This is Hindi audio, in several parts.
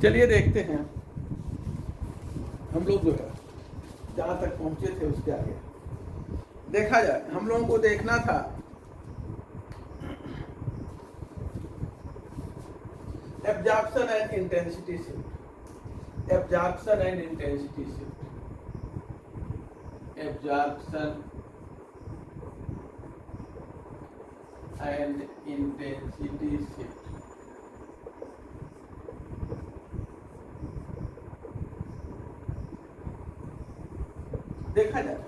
चलिए देखते हैं हम लोग जो है जहां तक पहुंचे थे उसके आगे देखा जाए। हम लोगों को देखना था absorption and intensity shift, absorption and intensity shift, absorption and intensity shift. देखा जाए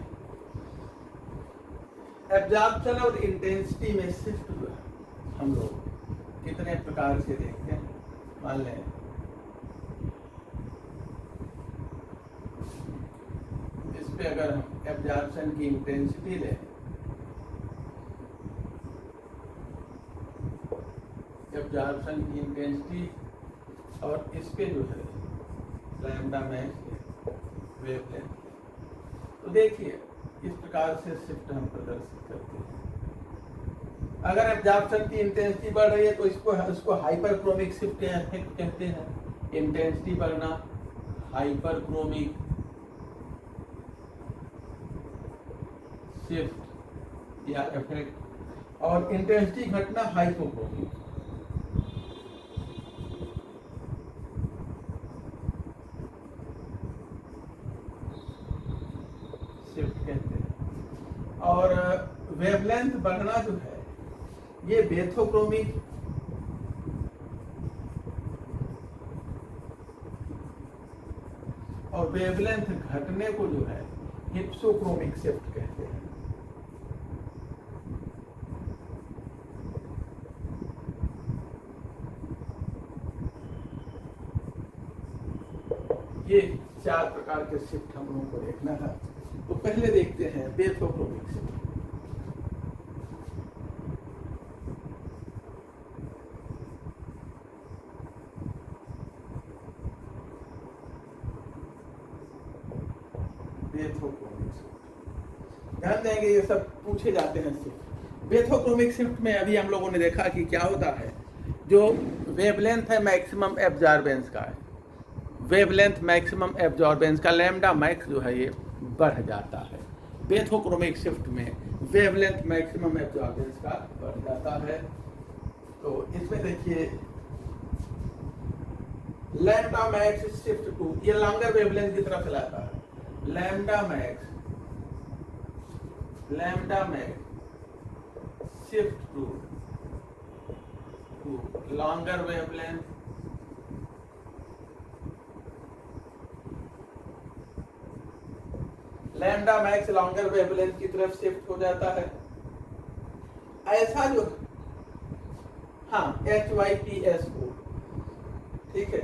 एब्जॉर्प्शन और इंटेंसिटी में शिफ्ट जो है हम लोग कितने प्रकार से देखते हैं। मान लें इस पे अगर हम एब्जॉर्प्शन की इंटेंसिटी लें, एब्जॉर्प्शन की इंटेंसिटी और इस पे जो है लैम्डा मैक्स वेवलेंथ, तो देखिए इस प्रकार से शिफ्ट हम प्रदर्शित करते हैं। अगर एब्जॉर्प्शन की इंटेंसिटी बढ़ रही है तो इसको हाइपरक्रोमिक शिफ्ट या इफेक्ट कहते हैं। इंटेंसिटी बढ़ना हाइपरक्रोमिक शिफ्ट या इफेक्ट, और इंटेंसिटी घटना हाइपोक्रोमिक। शिफ्ट कहते हैं। और वेवलेंथ बढ़ना जो है ये बेथोक्रोमिक और वेवलेंथ घटने को जो है हिप्सोक्रोमिक शिफ्ट कहते हैं। ये चार प्रकार के शिफ्ट हम लोगों को देखना है। तो पहले देखते हैं बेथोक्रोमिक शिफ्ट। बेथोक्रोमिक शिफ्ट ध्यान देंगे, ये सब पूछे जाते हैं शिफ्ट। बेथोक्रोमिक शिफ्ट में अभी हम लोगों ने देखा कि क्या होता है, जो वेवलेंथ है मैक्सिमम एब्जॉर्बेंस का है, वेवलेंथ मैक्सिमम एब्जॉर्बेंस का लैम्डा मैक्स जो है ये बढ़ जाता है। बेथोक्रोमिक शिफ्ट में वेवलेंथ मैक्सिमम एब्जॉर्बेंस का बढ़ जाता है। तो इसमें देखिए लैम्डा मैक्स शिफ्ट टू, ये लॉन्गर वेवलेंथ की तरफ लाता है। Lambda max shift to longer wavelength, lambda max longer wavelength की तरफ शिफ्ट हो जाता है। ऐसा जो हाँ HYPSO, ठीक है।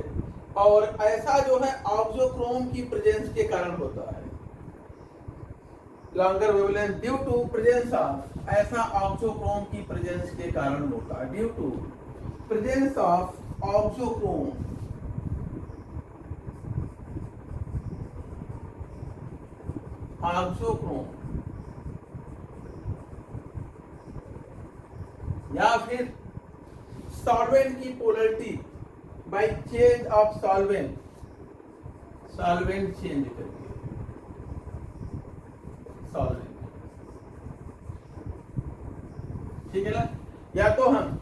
और ऐसा जो है ऑक्सोक्रोम की प्रेजेंस के कारण होता है। Longer wavelength due to presence of, ऐसा ऑक्सोक्रोम की प्रेजेंस के कारण होता है। Due to presence of auxochrome, auxochrome, या फिर सॉल्वेंट की polarity by change of solvent, solvent change करके, सॉल्वेंट, ठीक है ना। या तो हम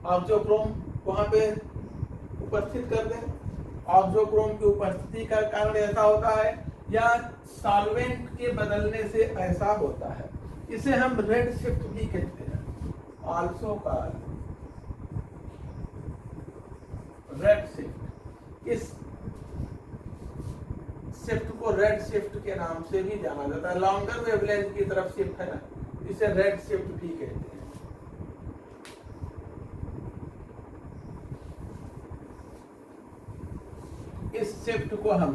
ऑक्सोक्रोम वहां पे उपस्थित कर दें, ऑक्सोक्रोम की उपस्थिति का कारण ऐसा होता है, या सॉल्वेंट के बदलने से ऐसा होता है। इसे हम रेड शिफ्ट भी कहते हैं, आल्सो कॉल्ड रेड शिफ्ट। इस शिफ्ट को रेड शिफ्ट के नाम से भी जाना जाता है। लॉन्गर वेवलेंथ की तरफ शिफ्ट है ना, इसे रेड शिफ्ट भी कहते हैं। इस शिफ्ट को हम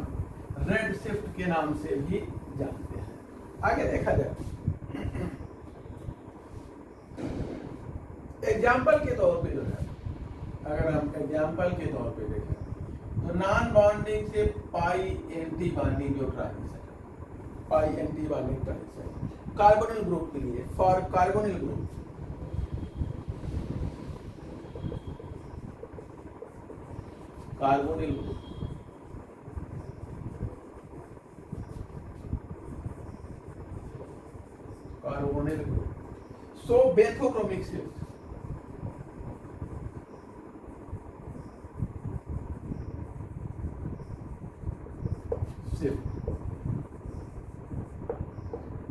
रेड शिफ्ट के नाम से भी जानते हैं। आगे देखा जाए, एग्जाम्पल के तौर पे जो है, अगर हम एग्जाम्पल के तौर पे देखें तो नॉन बॉन्डिंग से पाई एंटी बॉन्डिंग जो transition, pi anti bonding transition carbonyl group के लिए, for carbonyl group carbonyl group, carbonyl group. So bathochromic shift,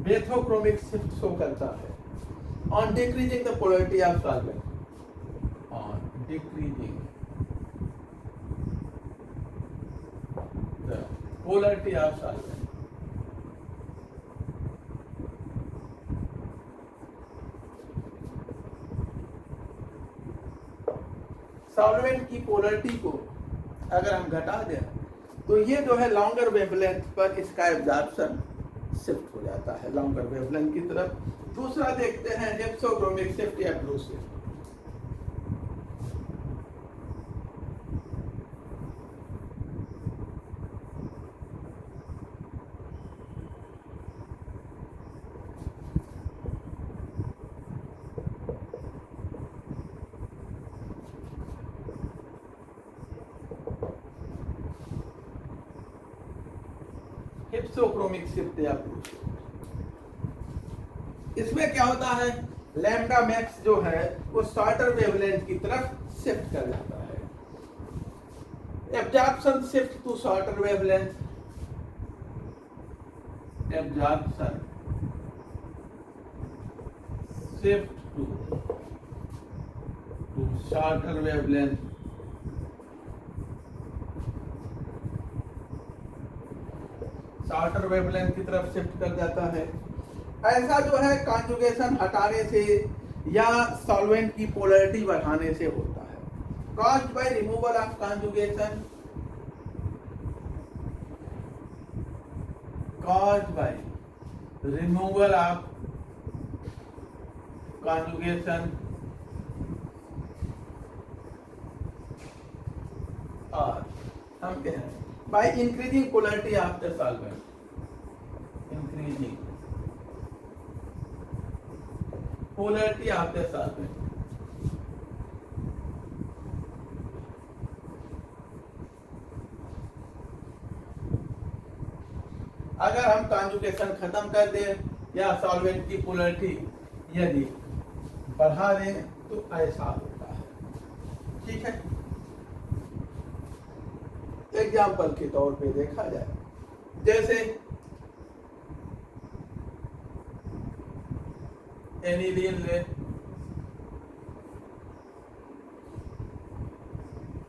bathochromic shift show करता है on decreasing the polarity of solvent, on decreasing the polarity of solvent. Solvent की पोलैरिटी को अगर हम घटा दें तो ये जो है लॉन्गर वेवलेंथ पर इसका एब्जॉर्प्शन शिफ्ट हो जाता है लॉन्गर वेवलेंथ की तरफ। दूसरा देखते हैं हिप्सोक्रोमिक शिफ्ट या ब्लू शिफ्ट। हिप्सोक्रोमिक शिफ्ट या ब्लू शिफ्ट, इसमें क्या होता है, लैम्डा मैक्स जो है वो शॉर्टर वेवलेंथ की तरफ शिफ्ट कर जाता है। Absorption shift to shorter wavelength, absorption shift to shorter wavelength, shorter wavelength की तरफ शिफ्ट कर जाता है। ऐसा जो है कॉन्जुगेशन हटाने से या सॉल्वेंट की पोलैरिटी बढ़ाने से होता है। Caused by removal of conjugation, caused by removal of conjugation और हम कह रहे हैं by increasing polarity of the solvent, increasing polarity of the solvent। अगर हम कॉन्जुगेशन खत्म कर दें या सॉल्वेंट की पोलैरिटी यदि बढ़ा दें तो ऐसा होता है। ठीक है, एग्जाम्पल के तौर पे देखा जाए, जैसे एनिलीन ले,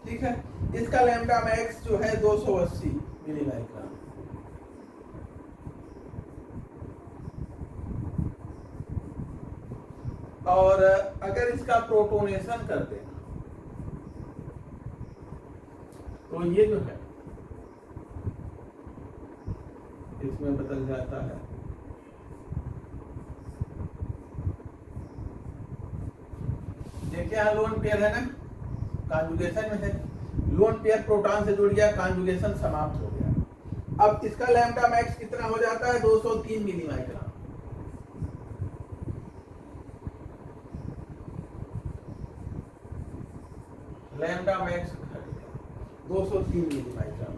ठीक है, इसका लैम्डा मैक्स जो है 280 मिलीमाइक्रोन, और अगर इसका प्रोटोनेशन कर दें तो ये जो है इसमें बदल जाता है। देखिए यहाँ लोन पेयर है ना, कॉन्जुगेशन में है, लोन पेयर प्रोटॉन से जुड़ गया, कॉन्जुगेशन समाप्त हो गया। अब इसका लैम्डा मैक्स कितना हो जाता है, 203 मिलीमाइक्रोन। Lambda max 203 मिलीमाइक्रोन।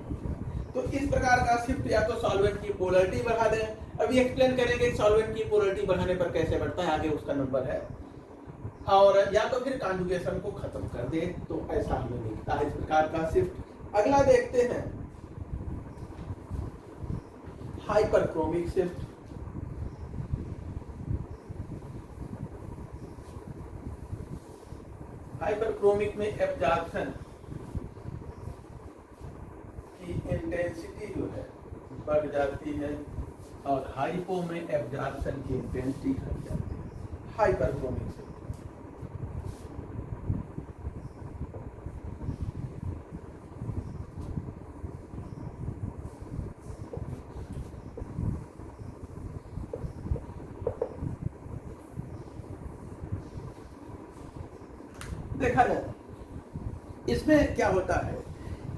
तो इस प्रकार का शिफ्ट या तो सॉल्वेंट की पोलैरिटी बढ़ा दें, अभी एक्सप्लेन करेंगे सॉल्वेंट की पोलैरिटी बढ़ाने पर कैसे बढ़ता है, आगे उसका नंबर है, और या तो फिर कॉन्जुगेशन को खत्म कर दे, तो ऐसा हमें मिलता है इस प्रकार का शिफ्ट। अगला देखते हैं हाइपरक्रोमिक शिफ्ट। हाइपरक्रोमिक में एब्जॉर्प्शन की इंटेंसिटी जो है बढ़ जाती है और हाइपो में एब्जॉर्प्शन की इंटेंसिटी घट जाती है। हाइपरक्रोमिक शिफ्ट देखा जाए, इसमें क्या होता है,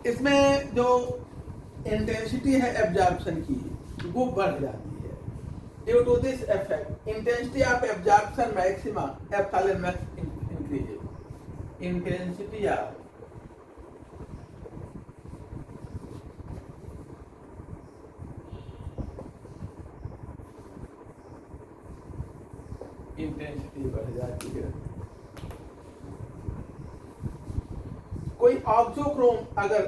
इसमें जो इंटेंसिटी है एब्जॉर्प्शन की वो बढ़ जाती है। Due to this effect intensity of absorption maxima epsilon max increases. Intensity of intensity बढ़ जाती है। कोई ऑक्सोक्रोम अगर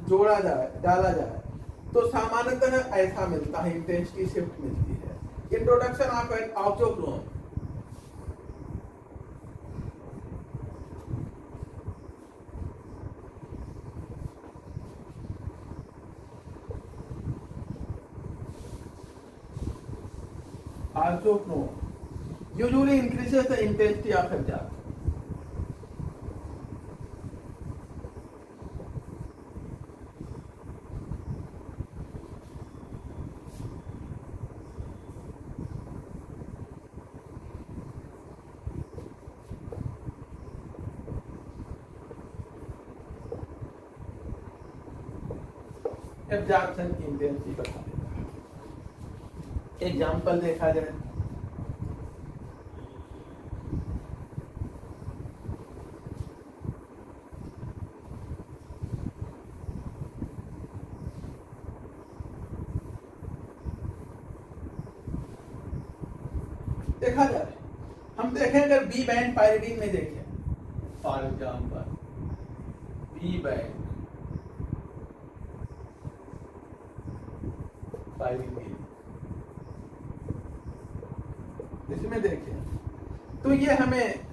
जोड़ा जाए, डाला जाए, तो सामान्यतः ऐसा मिलता है, इंटेंसिटी शिफ्ट मिलती है। Introduction of an auxochrome. Auxochrome usually increases the intensity of absorption. Absorption की इंटेंसिटी बता देता है। एग्जाम्पल देखा जाए, देखा जाए, हम देखें अगर बी बैंड पायरिडीन में देखें, for example B band pyridine, इसमें देखें तो ये हमें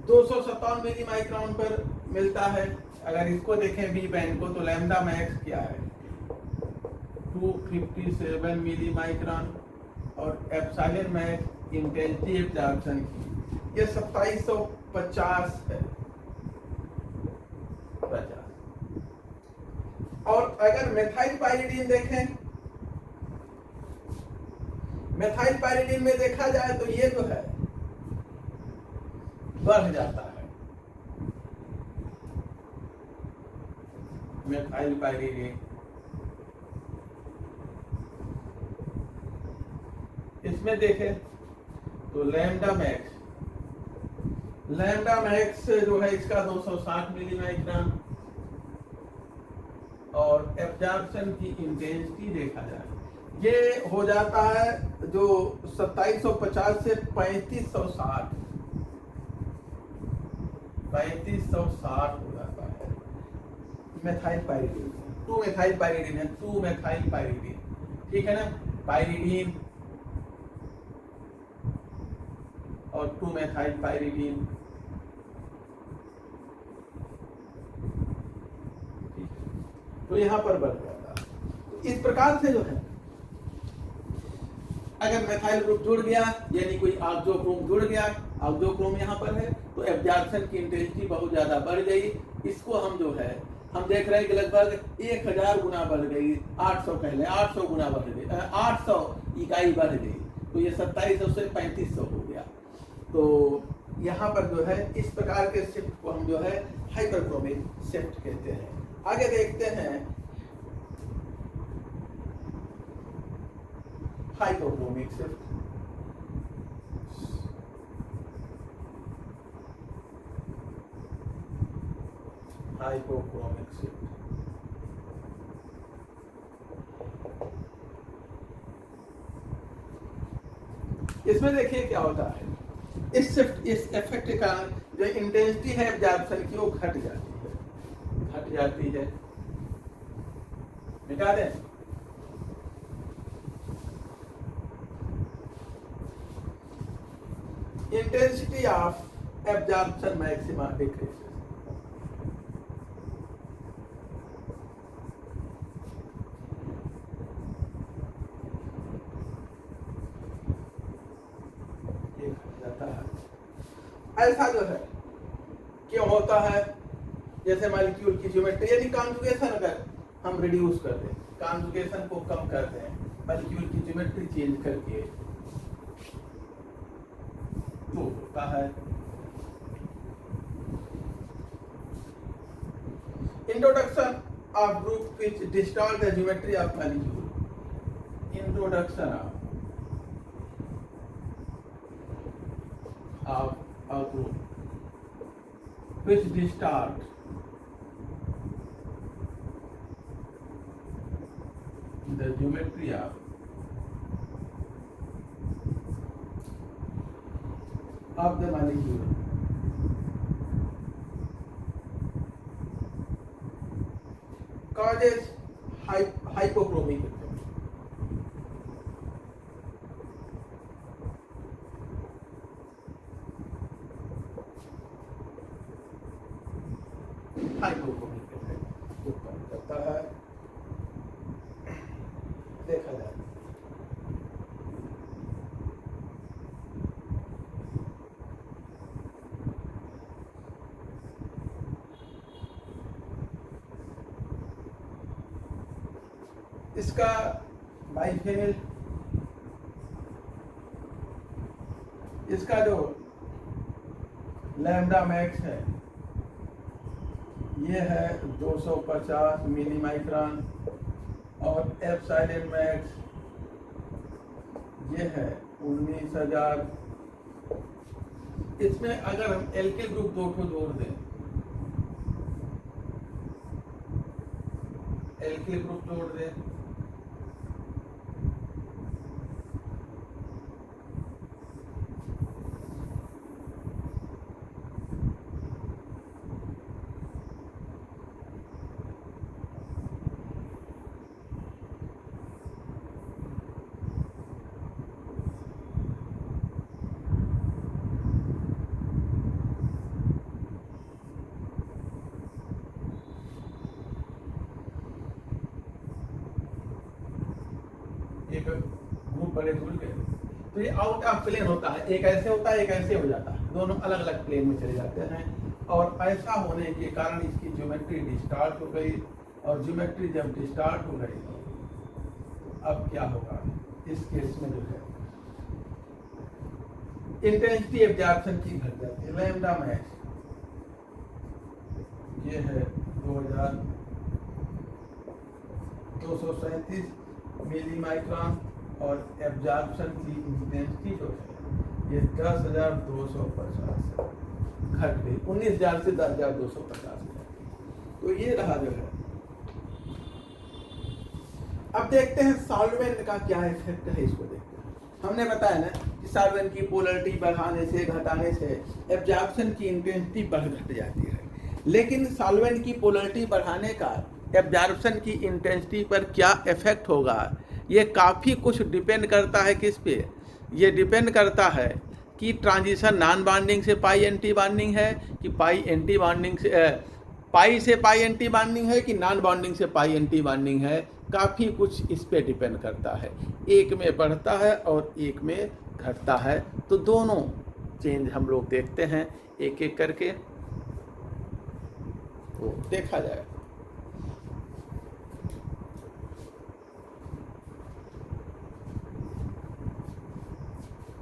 257 मिली माइक्रोन पर मिलता है। अगर इसको देखें बी बैंड को, तो लैम्डा मैक्स क्या है, 257 मिली माइक्रोन, और एप्सिलॉन मैक्स इंटेंसिटी एब्जॉर्प्शन की ये 2750 है, 50। और अगर मेथाइल पायरिडीन देखें, मेथाइल पायरिडीन में देखा जाए तो ये जो है बढ़ जाता है। मेथाइल पायरिडीन इसमें देखें तो लैम्डा मैक्स जो है इसका 260 मिली माइक्रोन, और एब्जॉर्प्शन की इंटेंसिटी देखा जाए ये हो जाता है जो 2750 से 3560 हो जाता है। मेथाइल पायरिडीन, 2 मेथाइल पायरिडीन है, 2 मेथाइल पायरिडीन, ठीक है ना, पायरिडीन और 2 मेथाइल पायरिडीन, तो यहां पर बढ़ जाता है। तो इस प्रकार से जो है अगर मेथाइल ग्रुप जुड़ गया, यानी कोई ऑक्सोक्रोम जुड़ गया, ऑक्सोक्रोम यहाँ पर है, तो एब्जॉर्प्शन की इंटेंसिटी बहुत ज्यादा बढ़ गई। इसको हम जो है हम देख रहे हैं कि लगभग 1000 गुना बढ़ गई, 800 कह लें, 800 गुना बढ़ गई, 800 इकाई बढ़ गई, तो ये 2700 से 3500 हो गया। तो यहाँ पर जो है इस प्रकार के शिफ्ट को हम जो है हाइपरक्रोमिक शिफ्ट कहते हैं। आगे देखते हैं हाइपोक्रोमिक शिफ्ट। हाइपोक्रोमिक शिफ्ट इसमें देखिए क्या होता है, इस शिफ्ट, इस इफेक्ट का जो इंटेंसिटी है एब्जॉर्प्शन की वो घट जाती है, मिटा दें। Intensity of absorption maxima decreases. ऐसा जो है क्यों होता है, जैसे मॉलिक्यूल की ज्योमेट्री, यानी कॉन्जुगेशन अगर हम रिड्यूस कर दें, कॉन्जुगेशन को कम कर दें, मॉलिक्यूल की ज्योमेट्री चेंज करके, तो होता है introduction of group which distort the geometry of molecule. Introduction of a group which distort the geometry of of the molecule causes hypochromic effect. Hypochromic effect उत्पन्न करता है, देखा जाए। इसका बाइफेनिल, इसका जो लैम्डा मैक्स है ये है 250 मिली माइक्रोन, और एप्सिलॉन मैक्स ये है 19,000। इसमें अगर हम एल्किल ग्रुप 2 को जोड़ दें, एल्किल ग्रुप जोड़ दें, एक ग्रुप बड़े जुड़ गए तो ये आउट ऑफ प्लेन होता है, एक ऐसे होता है एक ऐसे हो जाता है, दोनों अलग अलग प्लेन में चले जाते हैं। और ऐसा होने के कारण इसकी ज्योमेट्री डिस्टार्ट हो गई, और ज्योमेट्री जब डिस्टार्ट हो गई अब क्या होगा इस केस में जो है इंटेंसिटी एब्जॉर्प्शन की घट जाती है। लैम्डा मैक्स ये है 2237 मिली माइक्रोन, और एब्जॉर्प्शन की इंटेंसिटी जो है ये 10,250 घट गई, 19,000 से 10,250 है। तो ये रहा जो है। अब देखते हैं सॉल्वेंट का क्या इफेक्ट है, इसको देखते हैं। हमने बताया ना कि सॉल्वेंट की पोलरिटी बढ़ाने से घटाने से एब्जॉर्प्शन की इंटेंसिटी बढ़ घट जाती है, लेकिन सॉल्वेंट की पोलरिटी बढ़ाने का एब्जॉर्प्शन की इंटेंसिटी पर क्या इफेक्ट होगा, ये काफ़ी कुछ डिपेंड करता है किस पे। ये डिपेंड करता है कि ट्रांजिशन नॉन बॉन्डिंग से पाई एंटी बॉन्डिंग है, कि पाई एंटी बॉन्डिंग से पाई से पाई एंटी बॉन्डिंग है, कि नॉन बॉन्डिंग से पाई एंटी बॉन्डिंग है। काफ़ी कुछ इस पे डिपेंड करता है, एक में बढ़ता है और एक में घटता है। तो दोनों चेंज हम लोग देखते हैं एक एक करके, तो देखा जाए।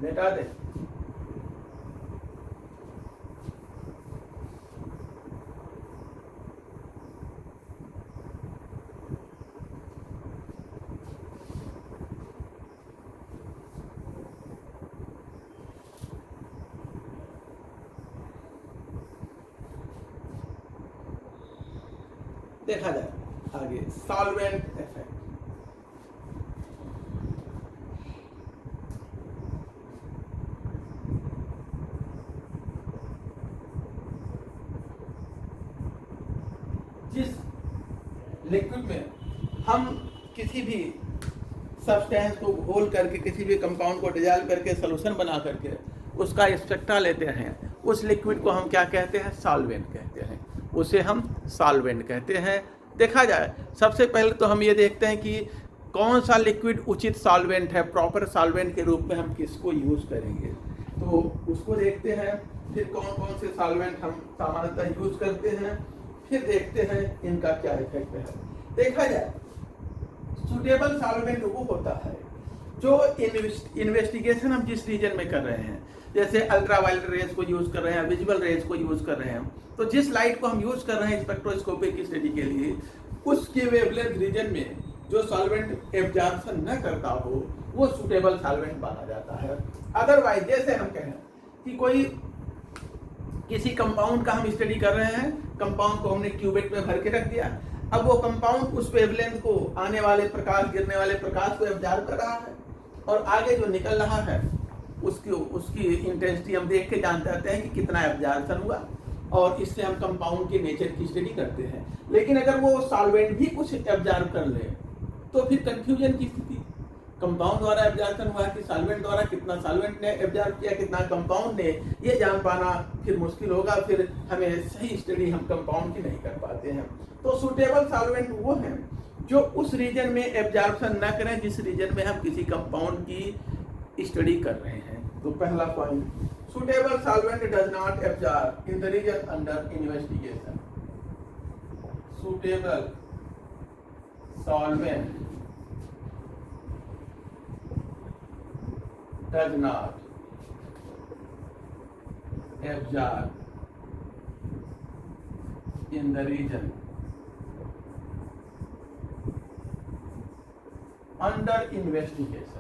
मिटा दे। देखा जाए आगे सॉल्वेंट इफेक्ट। जिस लिक्विड में हम किसी भी सब्सटेंस को घोल करके, किसी भी कंपाउंड को डिजॉल्व करके सोल्यूशन बना करके उसका स्पेक्ट्रा लेते हैं, उस लिक्विड को हम क्या कहते हैं, सॉल्वेंट कहते हैं। उसे हम सॉल्वेंट कहते हैं। देखा जाए सबसे पहले तो हम ये देखते हैं कि कौन सा लिक्विड उचित सॉल्वेंट है, प्रॉपर सॉल्वेंट के रूप में हम किसको यूज़ करेंगे, तो उसको देखते हैं। फिर कौन कौन से सॉल्वेंट हम सामान्यतः यूज़ करते हैं, फिर देखते हैं इनका क्या इफेक्ट है। देखा जाए सुटेबल सॉल्वेंट वो होता है जो इन्वेस्टिगेशन हम जिस रीजन में कर रहे हैं, जैसे अल्ट्रावायलेट रेज को यूज़ कर रहे हैं, विजिबल रेज को यूज़ कर रहे हैं, तो जिस लाइट को हम यूज़ कर रहे हैं स्पेक्ट्रोस्कोपी की स्टडी के लिए, उसके वेवलेंथ रीजन में जो सॉल्वेंट एब्जॉर्प्शन न करता हो वो सुटेबल सॉल्वेंट माना जाता है। अदरवाइज जैसे हम कहें कि कोई किसी कंपाउंड का हम स्टडी कर रहे हैं, कंपाउंड को हमने क्यूबेट में भर के रख दिया, अब वो कंपाउंड उस वेवलेंथ को, आने वाले प्रकाश, गिरने वाले प्रकाश को एब्जॉर्ब कर रहा है, और आगे जो निकल रहा है उसकी उसकी इंटेंसिटी हम देख के जान जाते हैं कि कितना एब्जॉर्प्शन हुआ, और इससे हम कंपाउंड के नेचर की स्टडी करते हैं। लेकिन अगर वो सॉल्वेंट भी कुछ एब्जॉर्ब कर ले तो फिर कंफ्यूजन की स्थिति, कंपाउंड द्वारा एब्जॉर्प्शन हुआ कि सॉल्वेंट द्वारा, कितना सॉल्वेंट ने एब्जॉर्ब किया, कितना कंपाउंड ने, ये जान पाना फिर मुश्किल होगा, फिर हमें सही स्टडी हम कंपाउंड की नहीं कर पाते हैं। तो सूटेबल सॉल्वेंट वो हैं जो उस रीजन में एब्जॉर्प्शन न करें जिस रीजन में हम किसी कंपाउंड की स्टडी कर रहे हैं। तो पहला point, suitable solvent does not absorb in the region under investigation. Suitable solvent does not absorb in the region under investigation.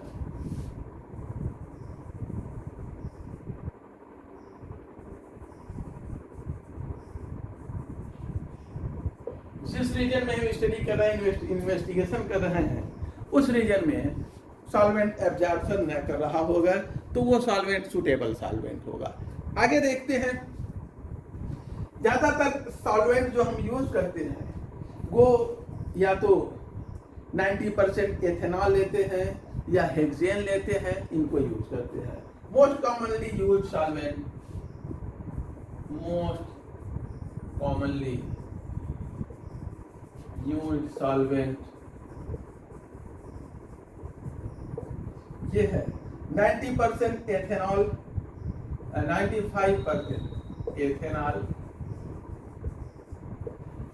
जिस रीजन में हम स्टडी कर रहे हैं, इन्वेस्टिगेशन कर रहे हैं, उस रीजन में सॉल्वेंट एब्जॉर्प्शन न कर रहा होगा तो वो सॉल्वेंट सूटेबल सॉल्वेंट होगा। आगे देखते हैं, ज्यादातर सॉल्वेंट जो हम यूज करते हैं वो या तो 90% एथेनॉल लेते हैं या हेक्सेन लेते हैं, इनको यूज करते हैं। Most commonly use solvent, most commonly use solvent ये है 90% एथेनॉल, 95% एथेनॉल,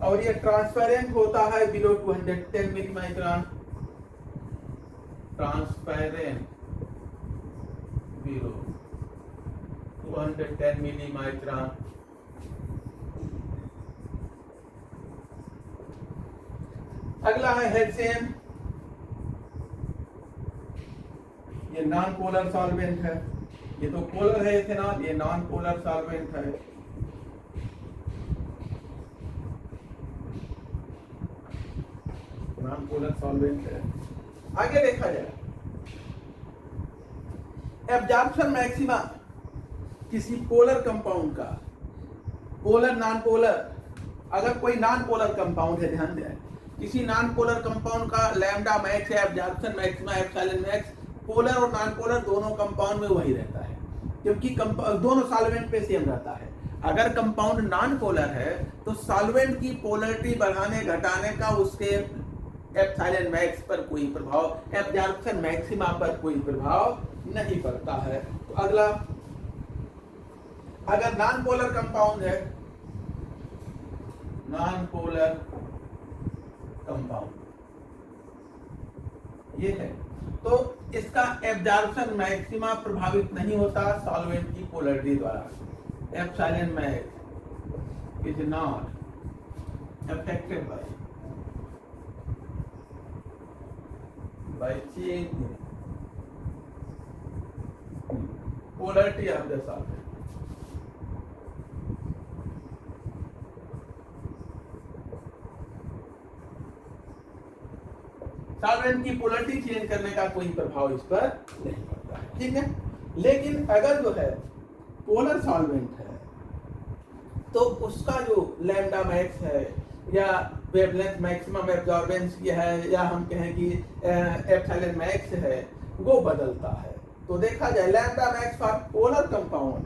और ये ट्रांसपेरेंट होता है बिलो 210 मिलीमाइक्रोन, ट्रांसपेरेंट बिलो 210 मिलीमाइक्रोन। अगला है हेक्सेन, ये नॉन पोलर सॉल्वेंट है, ये तो पोलर है इथेनॉल, ये नॉन पोलर सॉल्वेंट है। नॉन पोलर सॉल्वेंट है। आगे देखा जाए, एब्जॉर्प्शन मैक्सिमा किसी पोलर कंपाउंड का, पोलर नॉन पोलर, अगर कोई नॉन पोलर कंपाउंड है, ध्यान दें, किसी नॉन पोलर कंपाउंड का लैम्डा मैक्स है, absorption maxima, epsilon max, polar और नॉन पोलर दोनों कंपाउंड में वही रहता है, क्योंकि दोनों सॉल्वेंट पे सेम रहता है। अगर कंपाउंड नॉन पोलर है तो सॉल्वेंट की पोलरिटी बढ़ाने घटाने का उसके एप्सिलॉन मैक्स पर कोई प्रभाव, एब्जॉर्प्शन मैक्सिमा पर कोई प्रभाव नहीं पड़ता है। तो अगला, अगर नॉन पोलर कंपाउंड है, नॉन पोलर कंपाउंड ये है, तो इसका एब्जॉर्प्शन मैक्सिमा प्रभावित नहीं होता सॉल्वेंट की पोलरिटी द्वारा। Epsilon max is not affected by change polarity of the solvent. Solvent की पोलरिटी चेंज करने का कोई प्रभाव इस पर नहीं पड़ता है, ठीक है। लेकिन अगर जो है पोलर सॉल्वेंट है तो उसका जो लैम्डा मैक्स है या वेवलेंथ मैक्सिमम एब्जॉर्बेंस ये है, या हम कहें कि एप्सिलॉन मैक्स है, वो बदलता है। तो देखा जाए lambda max for polar compound,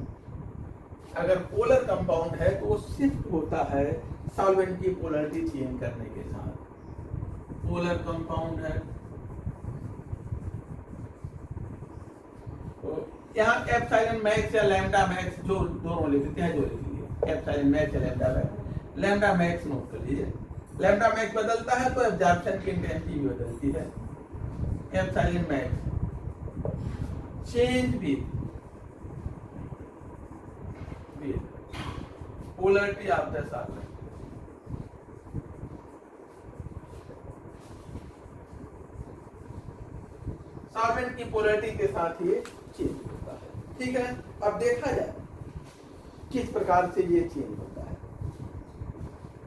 अगर पोलर कंपाउंड है तो वो शिफ्ट होता है सॉल्वेंट की पोलरिटी चेंज करने के साथ। पोलर कंपाउंड है तो यहाँ एप्सिलॉन मैक्स या लैम्डा मैक्स जो दोनों ले सकते हैं, जो ले लीजिए एप्सिलॉन मैक्स या lambda max. Lambda max note कर लीजिए, लैम्डा मैक्स बदलता है तो एब्जॉर्प्शन की इंटेंसिटी भी बदलती है। Epsilon max change with polarity of the solvent. Solvent की पोलरिटी के साथ ये चेंज होता है, ठीक है। अब देखा जाए किस प्रकार से ये चेंज होता है।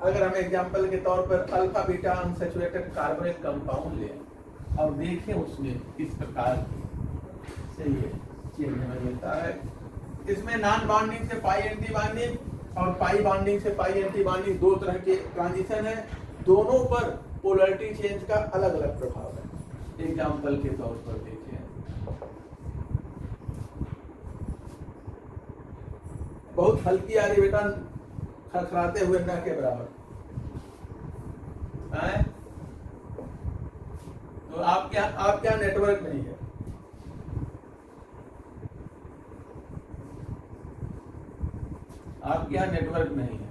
अगर हम एग्जांपल के तौर पर alpha beta unsaturated carbonyl compound लें और देखें उसमें किस प्रकार से ये चेंज हमें मिलता है। इसमें नॉन बॉन्डिंग से पाई एंटी बॉन्डिंग और पाई बॉन्डिंग से पाई एंटी बॉन्डिंग दो तरह के ट्रांजिशन है, दोनों पर पोलैरिटी चेंज का अलग अलग प्रभाव है। एग्जाम्पल के तौर पर देखिए, बहुत हल्की आ रही बेटा, खड़खड़ाते हुए न के बराबर है, तो आप क्या नेटवर्क नहीं है। आपके यहाँ नेटवर्क नहीं है।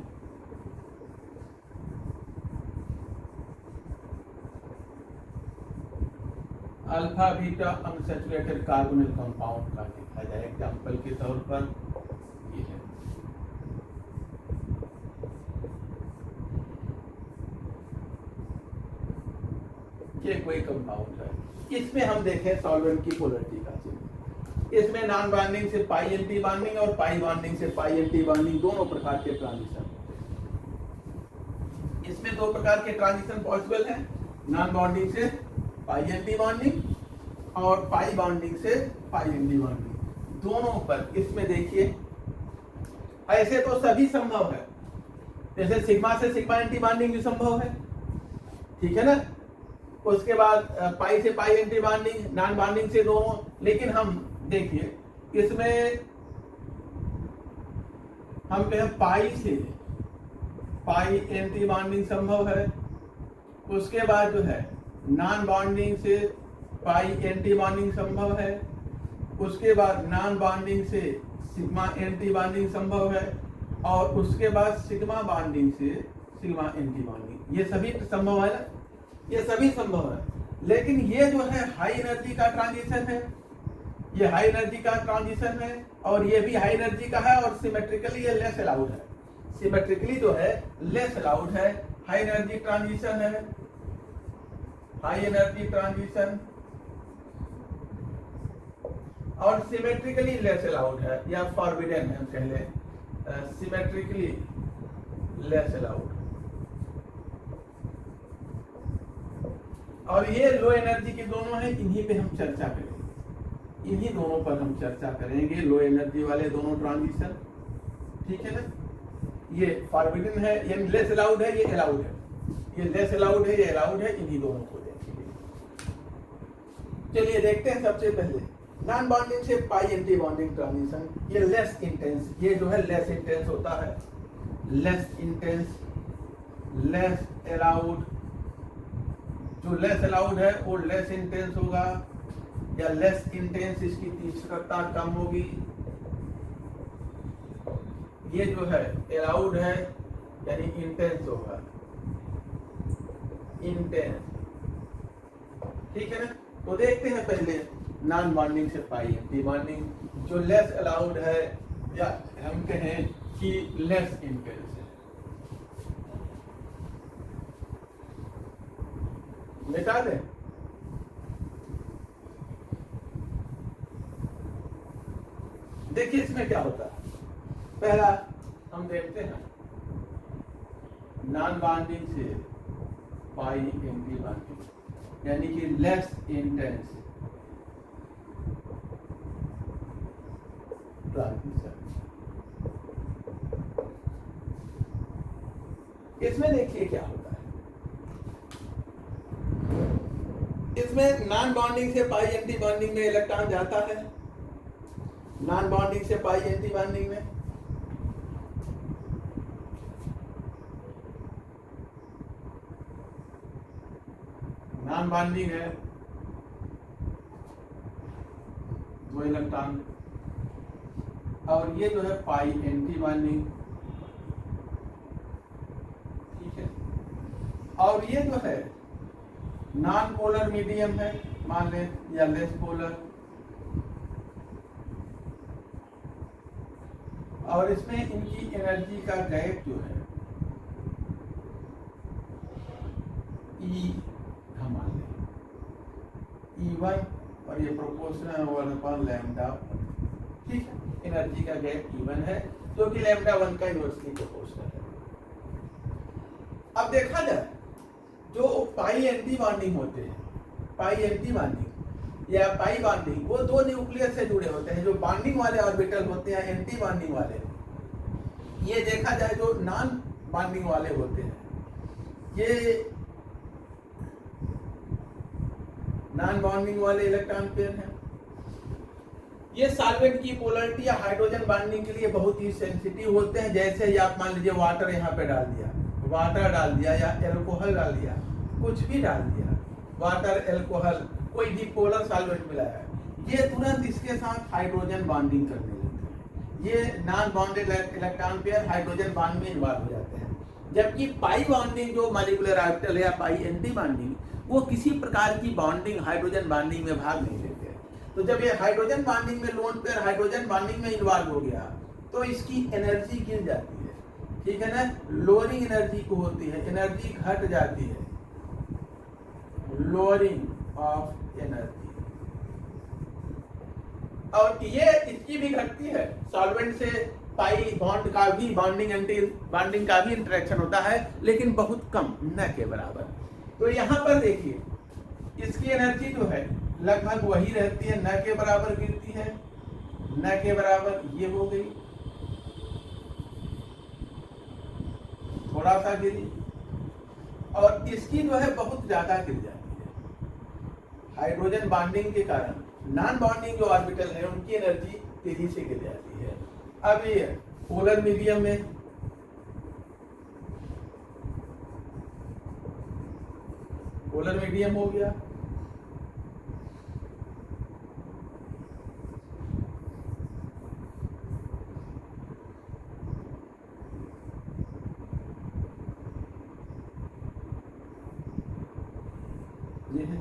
Alpha beta unsaturated carbonyl compound का देखा जाए एग्जाम्पल के तौर पर ये है। ये कोई कंपाउंड है, इसमें हम देखें सॉल्वेंट की पोलैरिटी का चिन्ह। इसमें नॉन बॉन्डिंग से पाई एंटी बॉन्डिंग और पाई बॉन्डिंग से पाई एंटी बॉन्डिंग दोनों प्रकार के ट्रांजिशन होते हैं। इसमें दो प्रकार के ट्रांजिशन पॉसिबल है, नॉन बॉन्डिंग से पाई एंटी बॉन्डिंग और पाई बॉन्डिंग से पाई एंटी बॉन्डिंग दोनों पर। इसमें देखिए ऐसे तो सभी संभव है, जैसे सिग्मा से सिग्मा एंटी बॉन्डिंग भी संभव है, ठीक है ना। उसके बाद पाई से pi anti bonding, non bonding से दोनों। लेकिन हम देखिए इसमें हम कहें पाई से पाई एंटी बॉन्डिंग संभव है, उसके बाद जो है नॉन बॉन्डिंग से पाई एंटी बॉन्डिंग संभव है, उसके बाद नॉन बॉन्डिंग से सिग्मा एंटी बॉन्डिंग संभव है, और उसके बाद सिग्मा बॉन्डिंग से सिग्मा एंटी बॉन्डिंग। ये सभी संभव है ना, ये सभी संभव है। लेकिन ये जो है हाई एनर्जी का ट्रांजिशन है, ये हाई एनर्जी का ट्रांजिशन है, और ये भी हाई एनर्जी का है, और सिमेट्रिकली ये लेस अलाउड है। सिमेट्रिकली जो है लेस अलाउड है, हाई एनर्जी ट्रांजिशन है, हाई एनर्जी ट्रांजिशन, और सिमेट्रिकली लेस अलाउड है या फॉरबिडन है, कह ले सिमेट्रिकली लेस अलाउड। और ये लो एनर्जी के दोनों हैं, इन्हीं पे हम चर्चा करेंगे, इन्हीं दोनों पर हम चर्चा करेंगे, लो एनर्जी वाले दोनों ट्रांजिशन, ठीक है ना। ये फॉरबिडन है, ये लेस अलाउड है, ये अलाउड है, ये लेस अलाउड है, ये अलाउड है, इन्हीं दोनों को देखेंगे। चलिए देखते हैं सबसे पहले नॉन बॉन्डिंग से पाई एंटी बॉन्डिंग ट्रांजिशन। ये लेस इंटेंस, ये जो है लेस इंटेंस होता है, लेस इंटेंस, लेस अलाउड। जो लेस अलाउड है वो लेस इंटेंस होगा, या लेस इंटेंस इसकी तीव्रता कम होगी। ये जो है अलाउड है यानी इंटेंस होगा, इंटेंस, ठीक है ना। तो देखते हैं पहले नॉन बॉन्डिंग से पाई एंटी बॉन्डिंग। जो लेस अलाउड है या हम कहें कि लेस इंटेंस है, मिटा दें। देखिए इसमें क्या होता है, पहला हम देखते हैं नॉन बॉन्डिंग से पाई एंटी बॉन्डिंग यानी कि लेस इंटेंस ट्रांजिशन। इसमें देखिए क्या होता है, इसमें नॉन बॉन्डिंग से पाई एंटी बॉन्डिंग में इलेक्ट्रॉन जाता है, नॉन बॉन्डिंग से पाई एंटी बॉन्डिंग में, नॉन बॉन्डिंग है 2 इलेक्ट्रॉन, और ये जो है पाई एंटी बॉन्डिंग, ठीक है। और ये जो है नॉन पोलर मीडियम है, मान लें, या लेस पोलर, और इसमें इनकी एनर्जी का गैप जो है ई हम मान लें E1, और ये प्रोपोर्शनल 1 लैम्डा, ठीक है। एनर्जी का गैप E1 है जो कि लैम्डा 1 का इनवर्सली प्रोपोर्शनल है। अब देखा जाए जो पाई एंटी बॉन्डिंग होते हैं, पाई एंटी बॉन्डिंग या पाई बॉन्डिंग, वो दो न्यूक्लियस से जुड़े होते हैं। जो बॉन्डिंग वाले ऑर्बिटल होते हैं, एंटी बॉन्डिंग वाले, ये देखा जाए जो नॉन बॉन्डिंग वाले होते हैं, ये नॉन बॉन्डिंग वाले इलेक्ट्रॉन पेयर हैं। ये सॉल्वेंट की पोलरिटी या हाइड्रोजन बॉन्डिंग के लिए बहुत ही सेंसिटिव होते हैं। जैसे ही आप मान लीजिए वाटर यहाँ पे डाल दिया, वाटर डाल दिया या एल्कोहल डाल दिया, कुछ भी डाल दिया, वाटर, एल्कोहल, कोई भी पोलर सॉल्वेंट मिलाया है, ये तुरंत इसके साथ हाइड्रोजन बॉन्डिंग करने लगते हैं। ये non bonded electron pair hydrogen bond में इन्वॉल्व हो जाते हैं। जबकि पाई बॉन्डिंग जो मॉलिक्यूलर ऑर्बिटल है या पाई एंटी बॉन्डिंग, वो किसी प्रकार की बॉन्डिंग हाइड्रोजन बॉन्डिंग में भाग नहीं लेते। तो जब ये हाइड्रोजन बॉन्डिंग में लोन पेयर हाइड्रोजन बॉन्डिंग में इन्वॉल्व हो गया तो इसकी एनर्जी गिर जाती है, ठीक है ना, लोअरिंग एनर्जी को होती है, एनर्जी घट जाती है, लोअरिंग ऑफ एनर्जी। और ये इसकी भी घटती है, सॉल्वेंट से पाई बॉन्ड का भी बॉन्डिंग एंटी बॉन्डिंग का भी इंटरेक्शन होता है, लेकिन बहुत कम, न के बराबर। तो यहाँ पर देखिए इसकी एनर्जी जो है लगभग वही रहती है, न के बराबर गिरती है, न के बराबर ये हो गई, थोड़ा सा गिरी, और इसकी जो है बहुत ज्यादा गिर जाती है। हाइड्रोजन बॉन्डिंग के कारण नॉन बॉन्डिंग जो ऑर्बिटल है उनकी एनर्जी तेजी से गिर जाती है। अब ये पोलर मीडियम में पोलर मीडियम हो गया, ये है।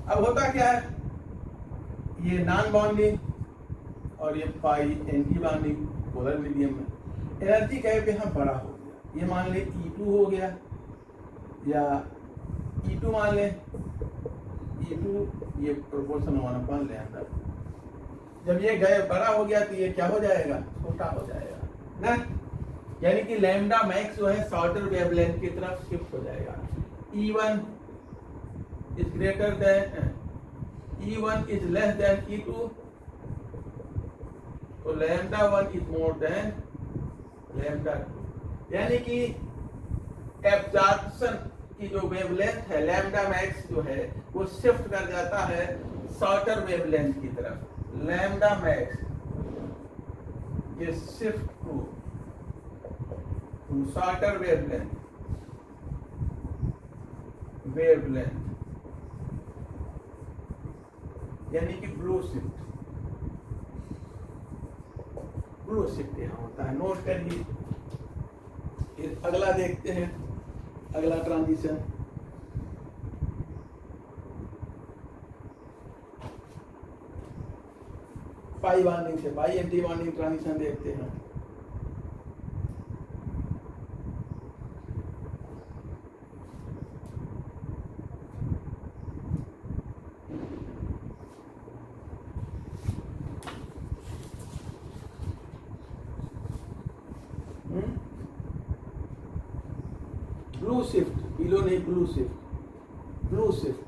अब होता क्या है, ये नॉन बॉन्डिंग और ये पाई एंटी बॉन्डिंग पोलर मीडियम में एनर्जी गैप यहाँ बड़ा हो गया। ये मान ले E2 हो गया या E2 मान ले, E2 ये प्रोपोर्शन 1 ले अंदर। जब ये गैप बड़ा हो गया तो ये क्या हो जाएगा, छोटा हो जाएगा ना, यानी कि लैम्डा मैक्स जो है शॉर्टर वेवलेंथ की तरफ शिफ्ट हो जाएगा। E1 is greater than E1 is less than E2, तो lambda 1 is more than lambda 2, यानी कि एब्जॉर्प्शन की जो वेवलेंथ है लैम्डा मैक्स जो है वो शिफ्ट कर जाता है शॉर्टर वेवलेंथ की तरफ। Lambda max is shift to shorter wavelength यानी कि ब्लू शिफ्ट यहाँ होता है, नोट करिए। फिर अगला देखते हैं, अगला ट्रांजिशन पाई बॉन्डिंग से पाई एंटी बॉन्डिंग ट्रांजिशन देखते हैं। ब्लू शिफ्ट, बिलो नहीं, ब्लू शिफ्ट, ब्लू शिफ्ट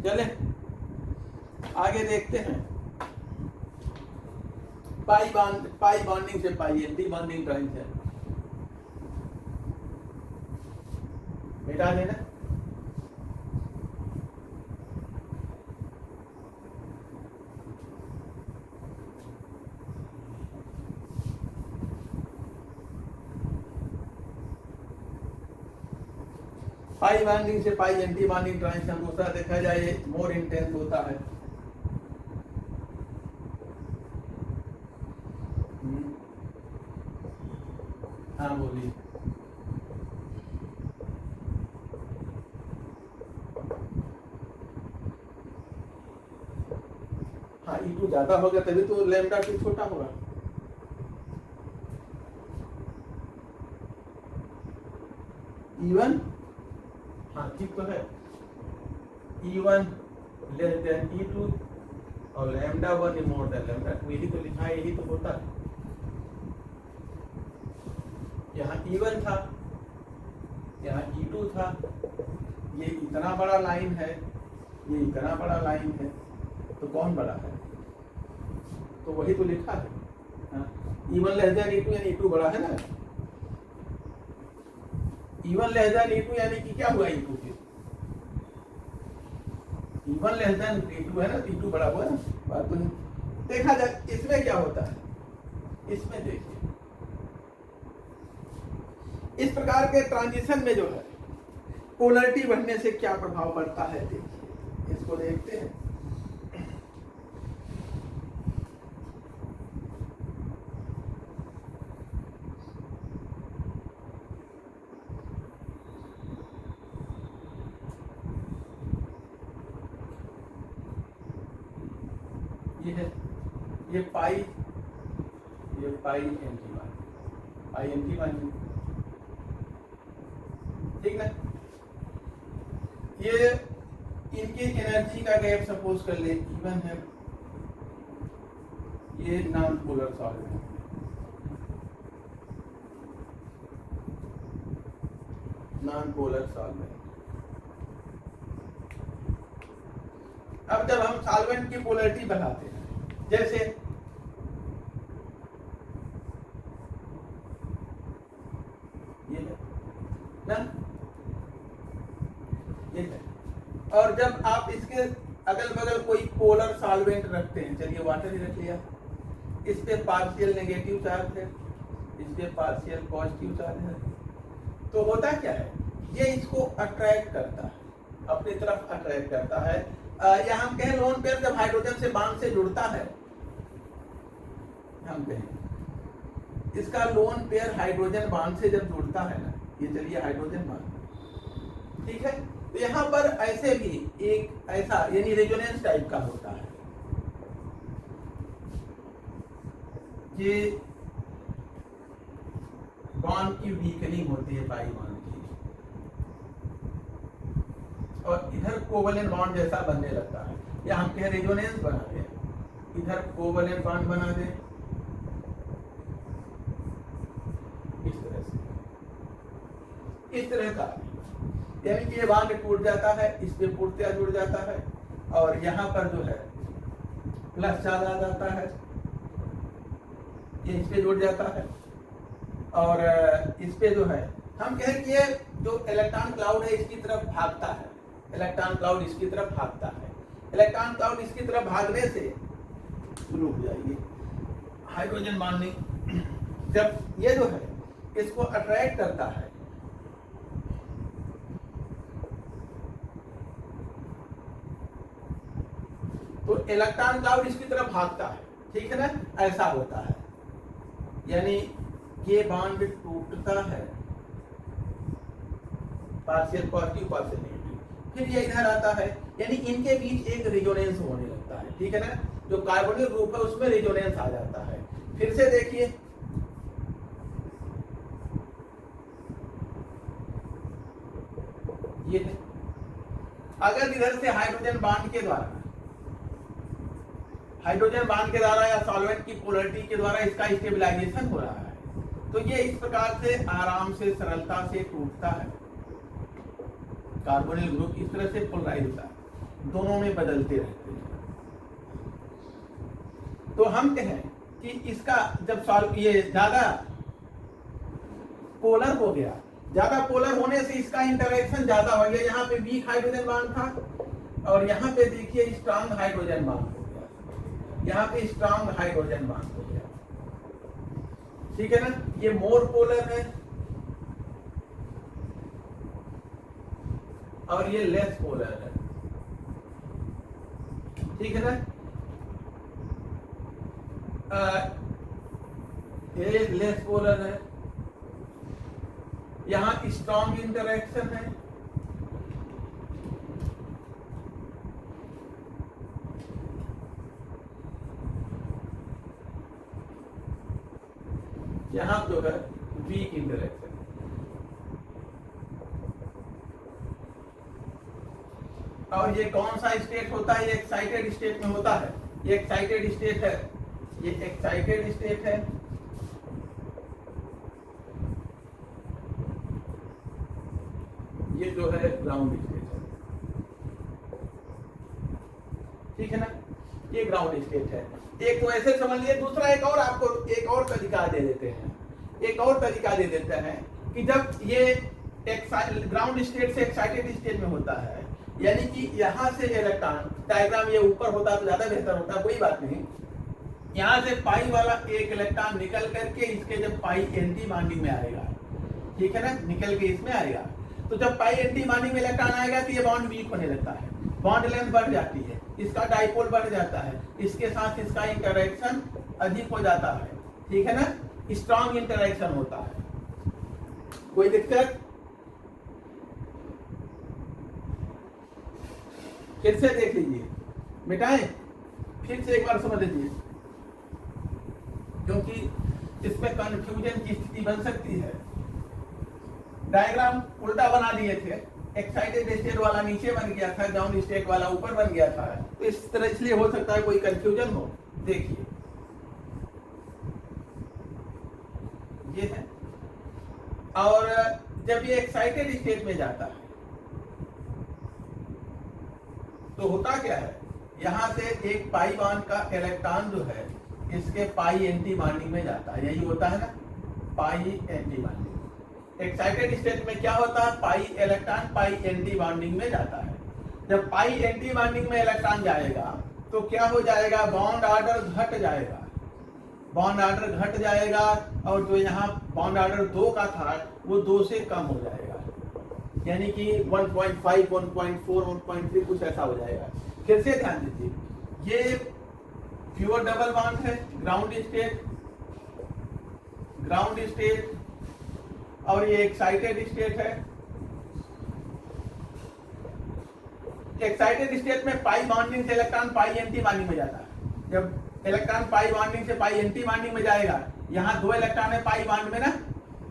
चले आगे देखते हैं। पाई बॉन्डिंग से पाई एंटी बॉन्डिंग ट्रांजिशन मिटा लेना। पाई बॉन्डिंग से पाई एंटी बॉन्डिंग ट्रांजिशन दूसरा देखा जाए मोर इंटेंस होता है। हाँ बोलिए। हाँ E2 ज्यादा होगा तभी तो लैम्डा 2 छोटा होगा। E1 हाँ ठीक तो है, E1 लेस देन E2 और लैम्डा 1 मोर देन लैम्डा 2, यही तो लिखा है, यही तो होता है। यहाँ E1 था, यहाँ E2 था, ये इतना बड़ा लाइन है, ये इतना बड़ा लाइन है, तो कौन बड़ा है? तो वही तो लिखा है। E1 लेस देन E2 यानी E2 बड़ा है ना। E1 लेस देन E2 यानी कि क्या हुआ E2 के? E1 लेस देन E2 है ना, तो E2 बड़ा हुआ ना। बात तो देखा जाए इसमें क्या होता है, इसमें देखिए इस प्रकार के ट्रांजिशन में जो है पोलरिटी बढ़ने से क्या प्रभाव पड़ता है, देखिए इसको देखते हैं। ये है, ये पाई MT1 ठीक ना। ये इनकी एनर्जी का गैप सपोज कर ले E1 है, ये non polar solvent, non polar solvent. अब जब हम सॉल्वेंट की पोलरिटी बढ़ाते हैं, जैसे ये है ना, ये है, और जब आप इसके अगल बगल कोई पोलर सॉल्वेंट रखते हैं, चलिए वाटर ही रख लिया, इस पे पार्शियल नेगेटिव चार्ज है, इस पे पार्शियल पॉजिटिव चार्ज है, तो होता क्या है, ये इसको अट्रैक्ट करता है, अपनी तरफ अट्रैक्ट करता है। या हम कहें लोन पेयर जब हाइड्रोजन से बांड से जुड़ता है, हम कहें इसका लोन पेयर हाइड्रोजन बांड से जब जुड़ता है ना, ये चलिए हाइड्रोजन बांड, ठीक है, तो यहाँ पर ऐसे भी एक ऐसा यानी रेजोनेंस टाइप का होता है, ये बॉन्ड की वीकनिंग होती है पाई बॉन्ड की, और इधर कोवलेंट बॉन्ड जैसा बनने लगता है, या हम कहें रेजोनेंस बना दें, इधर कोवलेंट बॉन्ड बना दें इस तरह से, इस तरह का, यानी कि ये बॉन्ड टूट जाता है, इस पे पूर्णतया जुड़ जाता है, और यहाँ पर जो है प्लस चार्ज आ जाता है, ये इस पे जुड़ जाता है, और इस पे जो है हम कहें कि ये जो इलेक्ट्रॉन क्लाउड है इसकी तरफ भागता है, इलेक्ट्रॉन क्लाउड इसकी तरफ भागता है, इलेक्ट्रॉन क्लाउड इसकी तरफ भागने से रुक जाइए हाइड्रोजन बॉन्डिंग, जब ये जो है इसको अट्रैक्ट करता है, तो इलेक्ट्रॉन क्लाउड इसकी तरफ भागता है, ठीक है ना, ऐसा होता है, यानी ये बॉन्ड टूटता है, पार्शियल पॉजिटिव पार्शियल नेगेटिव, फिर ये इधर आता है, यानी इनके बीच एक रेजोनेंस होने लगता है, ठीक है ना, जो कार्बोनिल ग्रुप है उसमें रेजोनेंस आ जाता है। फिर से देखिए ये है, अगर इधर से हाइड्रोजन बॉन्ड के द्वारा या सॉल्वेंट की पोलरिटी के द्वारा इसका स्टेबलाइजेशन हो रहा है, तो ये इस प्रकार से आराम से सरलता से टूटता है, कार्बोनिल ग्रुप इस तरह से पोलराइज होता है, दोनों में बदलते रहते हैं। तो हम कहें कि इसका जब ये ज्यादा पोलर हो गया, ज्यादा पोलर होने से इसका इंटरेक्शन ज्यादा हो गया, यहाँ पे वीक हाइड्रोजन बॉन्ड था और यहाँ पे देखिए स्ट्रांग हाइड्रोजन बॉन्ड हो गया, यहाँ पे स्ट्रांग हाइड्रोजन बॉन्ड हो गया, ठीक है ना, ये मोर पोलर है और ये लेस पोलर है, ठीक है ना, ये लेस पोलर है, यहां स्ट्रॉन्ग इंटरेक्शन है, यहां जो है वीक इंटरेक्शन, और ये कौन सा स्टेट होता है, ये एक्साइटेड स्टेट में होता है, ये एक्साइटेड स्टेट है, ये एक्साइटेड स्टेट है, ये जो है ग्राउंड स्टेट है, ठीक है ना, ये ग्राउंड स्टेट है। एक तो ऐसे समझ लिए, दूसरा एक और आपको एक और तरीका दे देते हैं, एक और तरीका दे देते हैं कि जब ये ग्राउंड स्टेट से एक्साइटेड स्टेट में होता है, यानी कि यहाँ से इलेक्ट्रॉन, डायग्राम ये ऊपर होता तो ज्यादा बेहतर होता, कोई बात नहीं, यहाँ से पाई वाला एक इलेक्ट्रॉन निकल करके इसके जब पाई एंटी बॉन्डिंग में आएगा, ठीक है ना, निकल के इसमें आएगा, तो जब पाई एंटी बॉन्डिंग में इलेक्ट्रॉन आएगा तो ये बॉन्ड वीक होने लगता है, बॉन्ड लेंथ बढ़ जाती है, इसका डाइपोल बढ़ जाता है, इसके साथ इसका इंटरेक्शन अधिक हो जाता है, ठीक है ना, स्ट्रॉन्ग इंटरेक्शन होता है। कोई दिक्कत? फिर से देख लीजिए, मिटाएं, फिर से एक बार समझ लीजिए, क्योंकि इसमें कंफ्यूजन की स्थिति बन सकती है। डायग्राम उल्टा बना दिए थे, एक्साइटेड स्टेट वाला नीचे बन गया था, ग्राउंड स्टेट वाला ऊपर बन गया था, तो इस तरह इसलिए हो सकता है कोई कंफ्यूजन हो। देखिए ये है, और जब ये एक्साइटेड स्टेट में जाता है तो होता क्या है, यहां से एक पाई बॉन्ड का इलेक्ट्रॉन जो है इसके पाई एंटी बॉन्डिंग में जाता है, यही होता है ना, पाई एंटी बॉन्डिंग। एक्साइटेड स्टेट में क्या होता है, पाई इलेक्ट्रॉन पाई एंटी बॉन्डिंग में जाता है। जब पाई एंटी बॉन्डिंग में इलेक्ट्रॉन जाएगा तो क्या हो जाएगा, बॉन्ड ऑर्डर घट जाएगा, बॉन्ड ऑर्डर घट जाएगा, और जो यहाँ बॉन्ड ऑर्डर 2 का था वो 2 से कम हो जाएगा, यानी कि 1.5, 1.4, 1.3 कुछ ऐसा हो जाएगा। फिर से ध्यान दीजिए, ये प्योर डबल बॉन्ड है, ग्राउंड स्टेट, ग्राउंड स्टेट, और ये एक्साइटेड स्टेट है। एक्साइटेड स्टेट में पाई बॉन्डिंग से इलेक्ट्रॉन पाई एंटी बॉन्डिंग में जाता है। जब इलेक्ट्रॉन पाई बॉन्डिंग से पाई एंटी बॉन्डिंग में जाएगा, यहाँ 2 इलेक्ट्रॉन है पाई बॉन्ड में ना,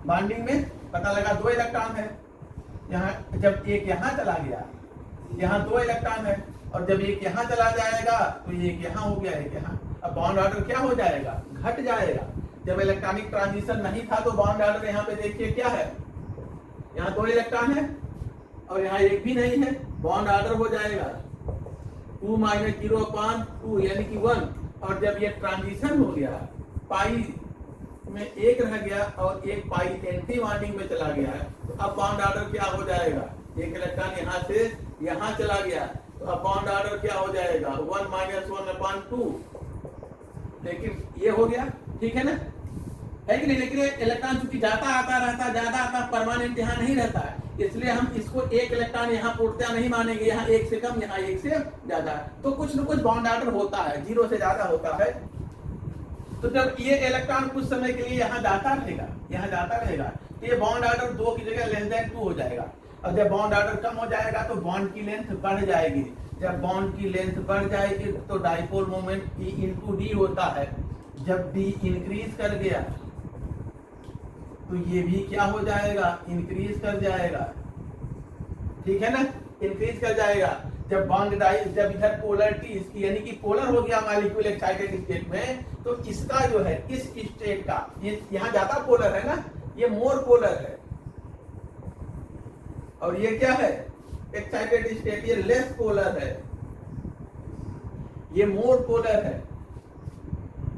बॉन्डिंग में पता लगा 2 इलेक्ट्रॉन है, यहाँ जब एक यहाँ चला गया, यहाँ 2 इलेक्ट्रॉन है, और जब एक यहाँ चला जाएगा तो एक यहाँ हो गया, एक यहाँ, अब बॉन्ड ऑर्डर क्या हो जाएगा, घट जाएगा। जब इलेक्ट्रॉनिक ट्रांजिशन नहीं था तो बॉन्ड ऑर्डर यहाँ पे देखिए क्या है, यहाँ 2 इलेक्ट्रॉन है और यहाँ एक भी नहीं है, बॉन्ड ऑर्डर हो जाएगा 2 - 0/2 यानी कि 1। और जब ये ट्रांजिशन हो गया, पाई में एक रह गया और एक पाई एंटी बॉन्डिंग में चला गया है, तो अब बॉन्ड ऑर्डर क्या हो जाएगा, एक इलेक्ट्रॉन यहाँ से यहाँ चला गया, तो अब बॉन्ड ऑर्डर क्या हो जाएगा, 1 - 1/2। लेकिन ये हो गया, ठीक है ना, है कि नहीं। लेकिन इलेक्ट्रॉन चूंकि जाता आता रहता, ज्यादा आता, परमानेंट यहाँ नहीं रहता है, इसलिए हम इसको एक इलेक्ट्रॉन यहाँ पूर्णतः नहीं मानेंगे, यहाँ 1 से कम, यहाँ 1 से ज्यादा, तो कुछ न कुछ बॉन्ड ऑर्डर होता है, 0 से ज्यादा होता है। तो जब ये इलेक्ट्रॉन कुछ समय के लिए यहाँ जाता रहेगा, यहाँ जाता रहेगा, तो ये बॉन्ड ऑर्डर 2 की जगह <2 हो जाएगा, और जब बॉन्ड ऑर्डर कम हो जाएगा तो बॉन्ड की लेंथ बढ़ जाएगी। जब बॉन्ड की लेंथ बढ़ जाएगी तो डाइपोल मोमेंट E/D होता है। जब D इंक्रीज कर गया तो ये भी क्या हो जाएगा, इंक्रीज कर जाएगा, ठीक है ना, इंक्रीज कर जाएगा। जब बॉन्ड जब इधर पोलरिटी इसकी यानी कि पोलर हो गया मॉलिक्यूल एक्साइटेड स्टेट में, तो इसका जो है इस स्टेट का, ये यहाँ ज्यादा पोलर है ना, ये मोर पोलर है, और ये क्या है, एक्साइटेड स्टेट, ये लेस पोलर है, ये मोर पोलर है,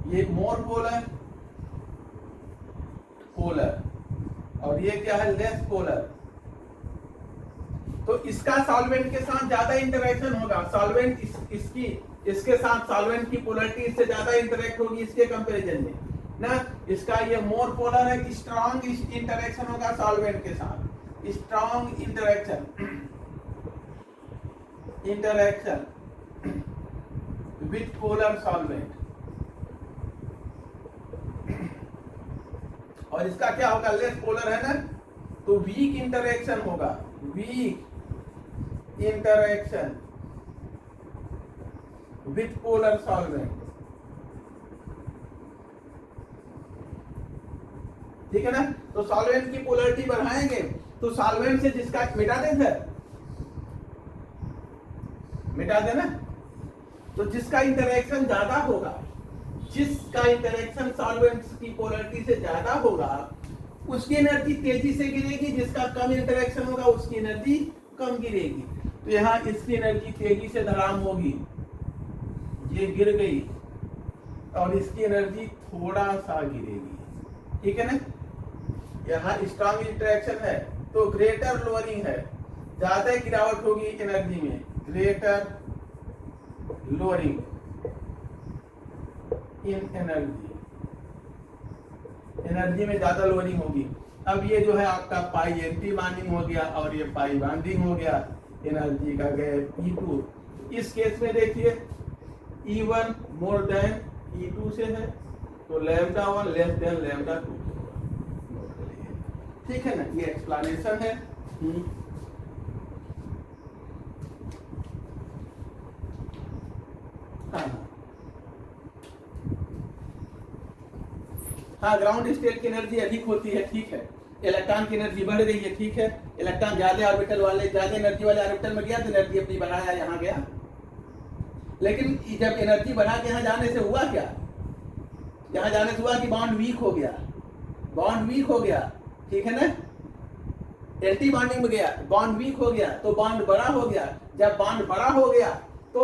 ये मोर पोलर पोलर, और ये क्या है, लेस पोलर। तो इसका सॉल्वेंट के साथ ज्यादा इंटरेक्शन होगा, सॉल्वेंट इसके साथ सॉल्वेंट की पोलरिटी इससे ज्यादा इंटरेक्ट होगी इसके कंपैरिजन में ना। इसका ये मोर पोलर है, स्ट्रॉन्ग इंटरेक्शन होगा सॉल्वेंट के साथ, strong interaction with polar solvent. और इसका क्या होगा, लेस पोलर है ना, तो वीक इंटरेक्शन होगा, weak interaction with polar solvent, ठीक है ना। तो सॉल्वेंट की पोलरिटी बढ़ाएंगे तो सॉल्वेंट से जिसका मिटा देना, तो जिसका इंटरेक्शन ज्यादा होगा, जिसका इंटरेक्शन सॉल्वेंट्स की पोलरिटी से ज्यादा होगा उसकी एनर्जी तेजी से गिरेगी, जिसका कम इंटरेक्शन होगा उसकी एनर्जी कम गिरेगी। तो यहाँ इसकी एनर्जी तेजी से धड़ाम होगी, ये गिर गई, और इसकी एनर्जी थोड़ा सा गिरेगी, ठीक है ना। यहाँ स्ट्रॉन्ग इंटरेक्शन है तो ग्रेटर लोअरिंग है, ज्यादा गिरावट होगी एनर्जी में, greater lowering in energy, energy में ज्यादा लोअरिंग होगी। अब ये जो है आपका पाई एंटी बॉन्डिंग हो गया और ये पाई बॉन्डिंग हो गया, एनर्जी का गैप E2। इस केस में देखिए E1 मोर देन E2 से है तो λ1 लेस देन λ2, ठीक है ना। ये एक्सप्लेनेशन है। हाँ, ग्राउंड स्टेट की एनर्जी अधिक होती है, ठीक है। इलेक्ट्रॉन की एनर्जी बढ़ गई है, ठीक है। इलेक्ट्रॉन ज्यादा ऑर्बिटल वाले, ज्यादा एनर्जी वाले ऑर्बिटल में गया तो एनर्जी अपनी बढ़ाया, यहाँ गया। लेकिन जब एनर्जी बढ़ा के यहाँ जाने से हुआ क्या, यहाँ जाने से हुआ कि बॉन्ड वीक हो गया, बॉन्ड वीक हो गया, ठीक है ना। एंटी बॉन्डिंग में गया, बॉन्ड वीक हो गया तो बॉन्ड बड़ा हो गया। जब बॉन्ड बड़ा हो गया तो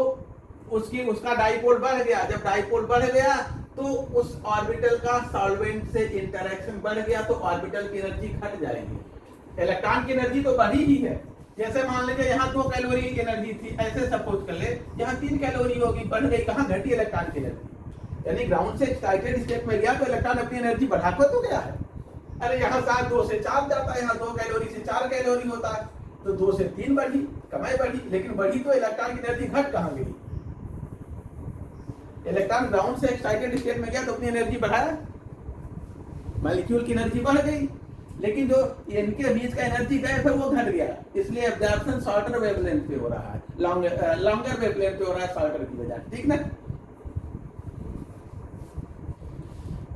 उसका डाइपोल बढ़ गया, जब डाइपोल बढ़ गया तो उस ऑर्बिटल का सॉल्वेंट से इंटरेक्शन बढ़ गया तो ऑर्बिटल की एनर्जी घट जाएगी। इलेक्ट्रॉन की एनर्जी तो बढ़ी ही है। जैसे मान लीजिए यहाँ 2 कैलोरी एनर्जी थी, ऐसे सपोज कर ले, यहाँ 3 कैलोरी होगी, बढ़ गई, कहाँ घटी इलेक्ट्रॉन की एनर्जी। यानी ग्राउंड से एक्साइटेड स्टेट में गया तो इलेक्ट्रॉन अपनी एनर्जी बढ़ाकर तो गया है। अरे यहाँ 7 2 से 4 जाता है, यहाँ 2 कैलोरी से 4 कैलोरी होता है, तो 2 से 3 बढ़ी, कमाई बढ़ी, लेकिन बढ़ी तो इलेक्ट्रॉन की एनर्जी घट कहाँ गई। इलेक्ट्रॉन ग्राउंड से एक्साइटेड स्टेट में गया तो अपनी एनर्जी बढ़ाया, मॉलिक्यूल की एनर्जी बढ़ गई, लेकिन जो इनके बीच का एनर्जी गैप है वो घट गया, इसलिए एब्जॉर्प्शन शॉर्टर वेवलेंथ पे हो रहा है, लॉन्गर वेवलेंथ पे हो रहा है शॉर्टर की वजह, ठीक ना।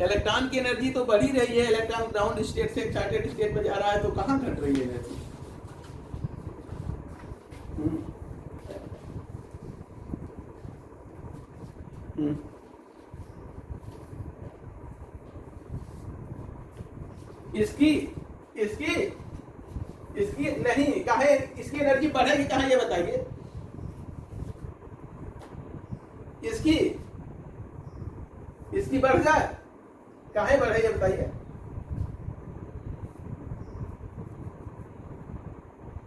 इलेक्ट्रॉन की एनर्जी तो बढ़ ही रही है, इलेक्ट्रॉन ग्राउंड स्टेट से एक्साइटेड स्टेट में जा रहा है, तो कहाँ घट रही है एनर्जी। इसकी इसकी इसकी नहीं कहे, इसकी एनर्जी बढ़ेगी कहाँ ये बताइए। इसकी बढ़ जाए, काहे बढ़े ये बताइए।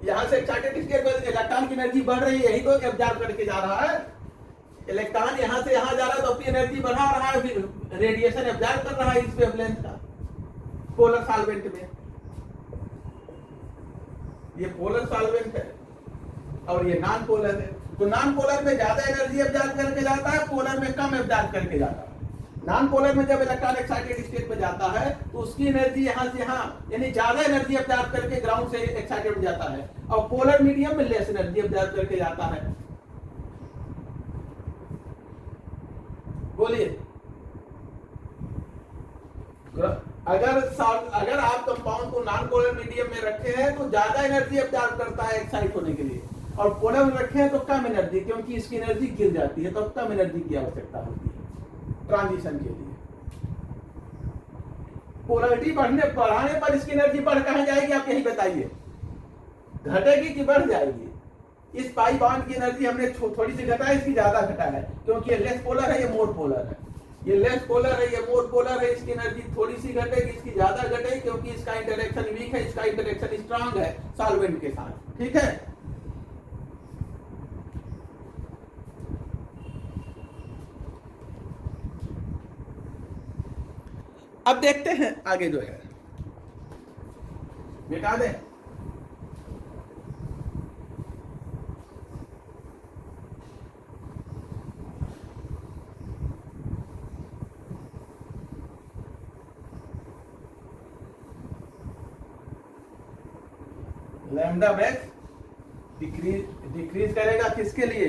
यहां से एक्साइटेड स्टेट में इलेक्ट्रॉन की एनर्जी बढ़ रही है, यही तो एब्जॉर्ब करके जा रहा है। इलेक्ट्रॉन यहां से यहां जा रहा है तो अपनी एनर्जी बढ़ा रहा है, फिर रेडिएशन एब्जॉर्ब कर रहा है इस वेवलेंथ का, पोलर सॉल्वेंट में। ये पोलर सॉल्वेंट है और ये नॉन पोलर है, तो नॉन पोलर में ज्यादा एनर्जी एब्जॉर्ब करके जाता है, पोलर में कम एब्जॉर्ब करके जाता है। नॉन पोलर में जब इलेक्ट्रॉन एक्साइटेड स्टेट में जाता है तो उसकी एनर्जी यहां से यहां यानी ज्यादा एनर्जी एब्जॉर्ब करके ग्राउंड से एक्साइटेड में जाता है, और पोलर मीडियम में लेस एनर्जी एब्जॉर्ब करके जाता है। बोलिए, अगर आप कंपाउंड को नॉन पोलर मीडियम में रखे हैं तो ज्यादा एनर्जी एब्जॉर्ब करता है एक्साइट होने के लिए, और पोलर में रखे हैं तो कम एनर्जी, क्योंकि इसकी एनर्जी गिर जाती है तो कम एनर्जी की आवश्यकता होती है ट्रांजिशन के लिए। पोलरिटी बढ़ाने पर इसकी एनर्जी बढ़ कहां जाएगी, आप यही बताइए, घटेगी कि बढ़ जाएगी। इस पाई बॉन्ड की एनर्जी हमने थोड़ी सी घटा है, इसकी ज्यादा घटा है, क्योंकि ये लेस पोलर है, ये मोर पोलर है। ये लेस पोलर है, ये मोर पोलर है, इसकी एनर्जी थोड़ी सी घटेगी, इसकी ज्यादा घटेगी, क्योंकि इसका इंटरेक्शन वीक है, इसका इंटरेक्शन स्ट्रांग है सॉल्वेंट के साथ, ठीक है। अब देखते हैं आगे जो है, मिटा दें। लैम्डा मैक्स डिक्रीज करेगा किसके लिए,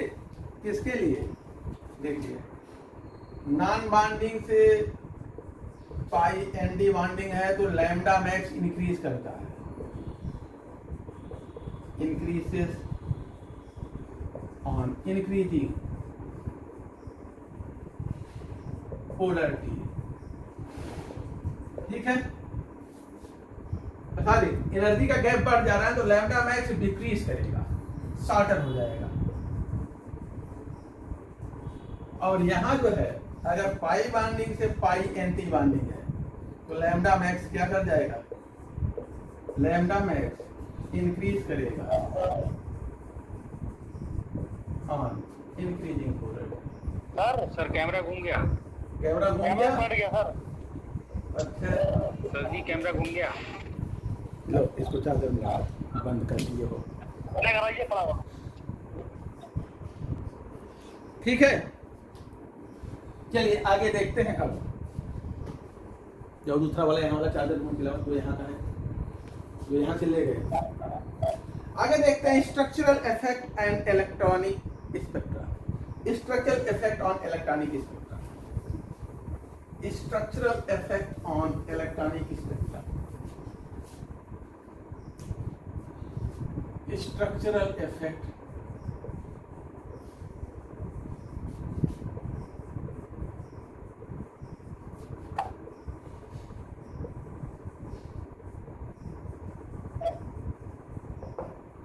किसके लिए, देखिए नॉन बॉन्डिंग से पाई एनडी बॉन्डिंग है तो लैम्डा मैक्स इंक्रीज करता है, इंक्रीजेस ऑन इंक्रीजिंग पोलरिटी, ठीक है। बता दें एनर्जी का गैप बढ़ जा रहा है तो लैम्डा मैक्स डिक्रीज करेगा, शॉर्टन हो जाएगा। और यहां जो है अगर पाई बाइंडिंग से पाई एंटी बाइंडिंग है तो लैम्डा मैक्स क्या कर जाएगा, लैम्डा मैक्स इंक्रीज करेगा on increasing polarity. Sir camera घूम गया, कैमरा घूम गया, फट गया सर। अच्छा सर जी कैमरा घूम गया। लो इसको चार्जर में बंद कर दिए हो, ठीक है। चलिए आगे देखते हैं। अब जो दूसरा वाला यहाँ वाला चार्जर में मिला तो यहाँ का है, जो यहाँ से ले गए। आगे देखते हैं structural effect and electronic spectra. Structural effect on electronic spectra, structural effect on electronic spectra, structural effect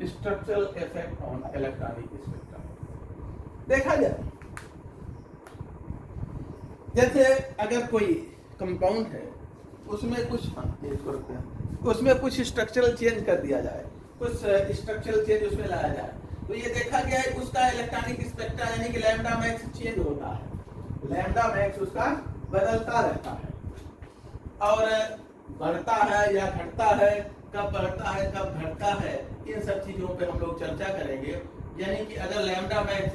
structural effect on electronic spectrum. देखा जाए जैसे अगर कोई कंपाउंड है उसमें कुछ उसमें कुछ स्ट्रक्चरल चेंज कर दिया जाए, कुछ स्ट्रक्चरल चेंज उसमें लाया जाए, तो ये देखा गया है उसका इलेक्ट्रॉनिक स्पेक्ट्रा यानी कि लैम्डा मैक्स चेंज होता है, लैम्डा मैक्स उसका बदलता रहता है और बढ़ता है या घटता है, कब बढ़ता है कब घटता है, इन सब चीजों पे हम लोग चर्चा करेंगे। यानी कि अगर लैम्डा मैक्स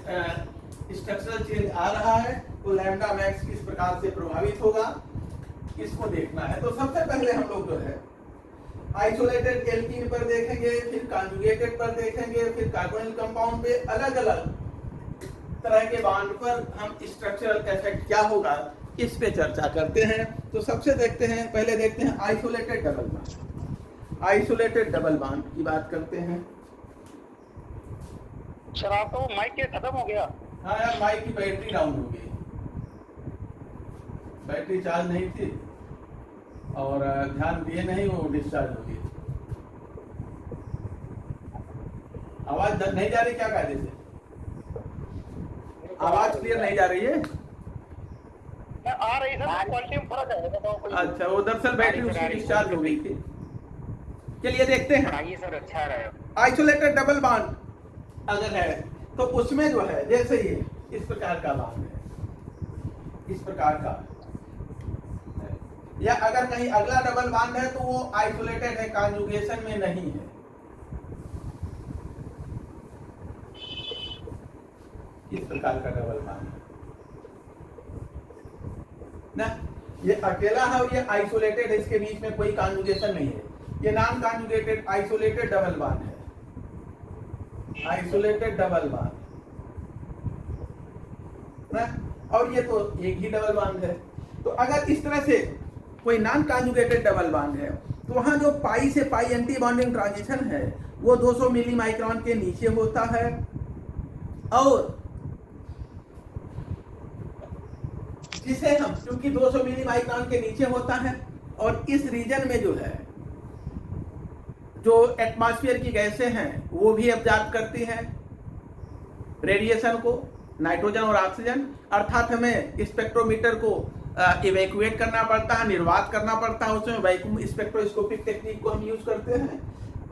स्ट्रक्चरल चेंज आ रहा है तो लैम्डा मैक्स किस प्रकार से प्रभावित होगा, इसको देखना है। तो सबसे पहले हम लोग जो है आइसोलेटेड एल्कीन पर देखेंगे, फिर कॉन्जुगेटेड पर देखेंगे, फिर कार्बोनिल कंपाउंड पे अलग अलग तरह के बॉन्ड पर हम स्ट्रक्चरल इफेक्ट क्या होगा इस पे चर्चा करते हैं। तो सबसे देखते हैं, पहले देखते हैं isolated double bond. Isolated double bond की बात करते हैं। सर आपका वो माइक के खत्म हो गया। हाँ यार माइक की बैटरी डाउन हो गई, बैटरी चार्ज नहीं थी और ध्यान दिए नहीं, वो डिस्चार्ज हो गई। आवाज नहीं जा रही क्या कायदे से, आवाज क्लियर नहीं जा रही है? आ रही सर, क्वालिटी में फर्क है। अच्छा वो दरअसल बैटरी उसकी डिस्चार्ज हो गई थी। चलिए देखते हैं। आइए सर, अच्छा रहा। आइसोलेटेड डबल बॉन्ड अगर है तो उसमें जो है जैसे ये इस प्रकार का बॉन्ड है, इस प्रकार का, या अगर कहीं अगला डबल बॉन्ड है तो वो आइसोलेटेड है, कॉन्जुगेशन में नहीं है। इस प्रकार का डबल बॉन्ड है ना, ये अकेला है और ये आइसोलेटेड है, इसके बीच में कोई कॉन्जुगेशन नहीं है। ये non conjugated isolated double bond है, आइसोलेटेड डबल बॉन्ड ना, और ये तो एक ही डबल बॉन्ड है। तो अगर इस तरह से कोई नॉन कॉन्जुगेटेड डबल बॉन्ड है तो वहां जो पाई से पाई एंटी बॉन्डिंग ट्रांजिशन है वो 200 मिली माइक्रोन के नीचे होता है, और जिसे हम क्योंकि 200 मिली माइक्रोन के नीचे होता है और इस रीजन में जो है जो एटमॉस्फेयर की गैसें हैं वो भी एब्जॉर्ब करती हैं रेडिएशन को, नाइट्रोजन और ऑक्सीजन, अर्थात हमें स्पेक्ट्रोमीटर को इवैक्यूएट करना पड़ता है, निर्वात करना पड़ता है, उसमें वैक्यूम स्पेक्ट्रोस्कोपिक टेक्निक को हम यूज करते हैं।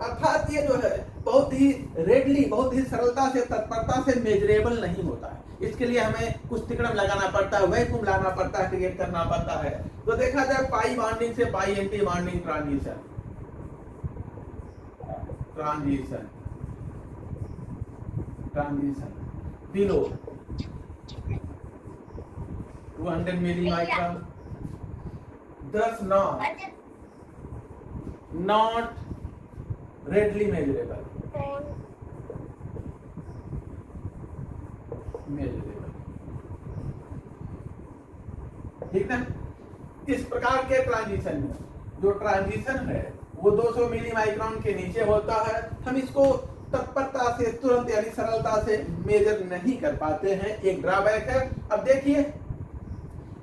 अर्थात ये जो है बहुत ही रेडली, बहुत ही सरलता से, तत्परता से मेजरेबल नहीं होता है। इसके लिए हमें कुछ तिकड़म लगाना पड़ता है, वैक्यूम लाना पड़ता है, क्रिएट करना पड़ता है। तो देखा जाए पाई बॉन्डिंग से pi anti bonding transition, transition below 200 milli micron, thus not readily measurable, ठीक ना। इस प्रकार के ट्रांजिशन में जो ट्रांजिशन है वो 200 मिली माइक्रोन के नीचे होता है। हम इसको तत्परता से, तुरंत यानी सरलता से मेजर नहीं कर पाते हैं, एक ड्रॉबैक है। अब देखिए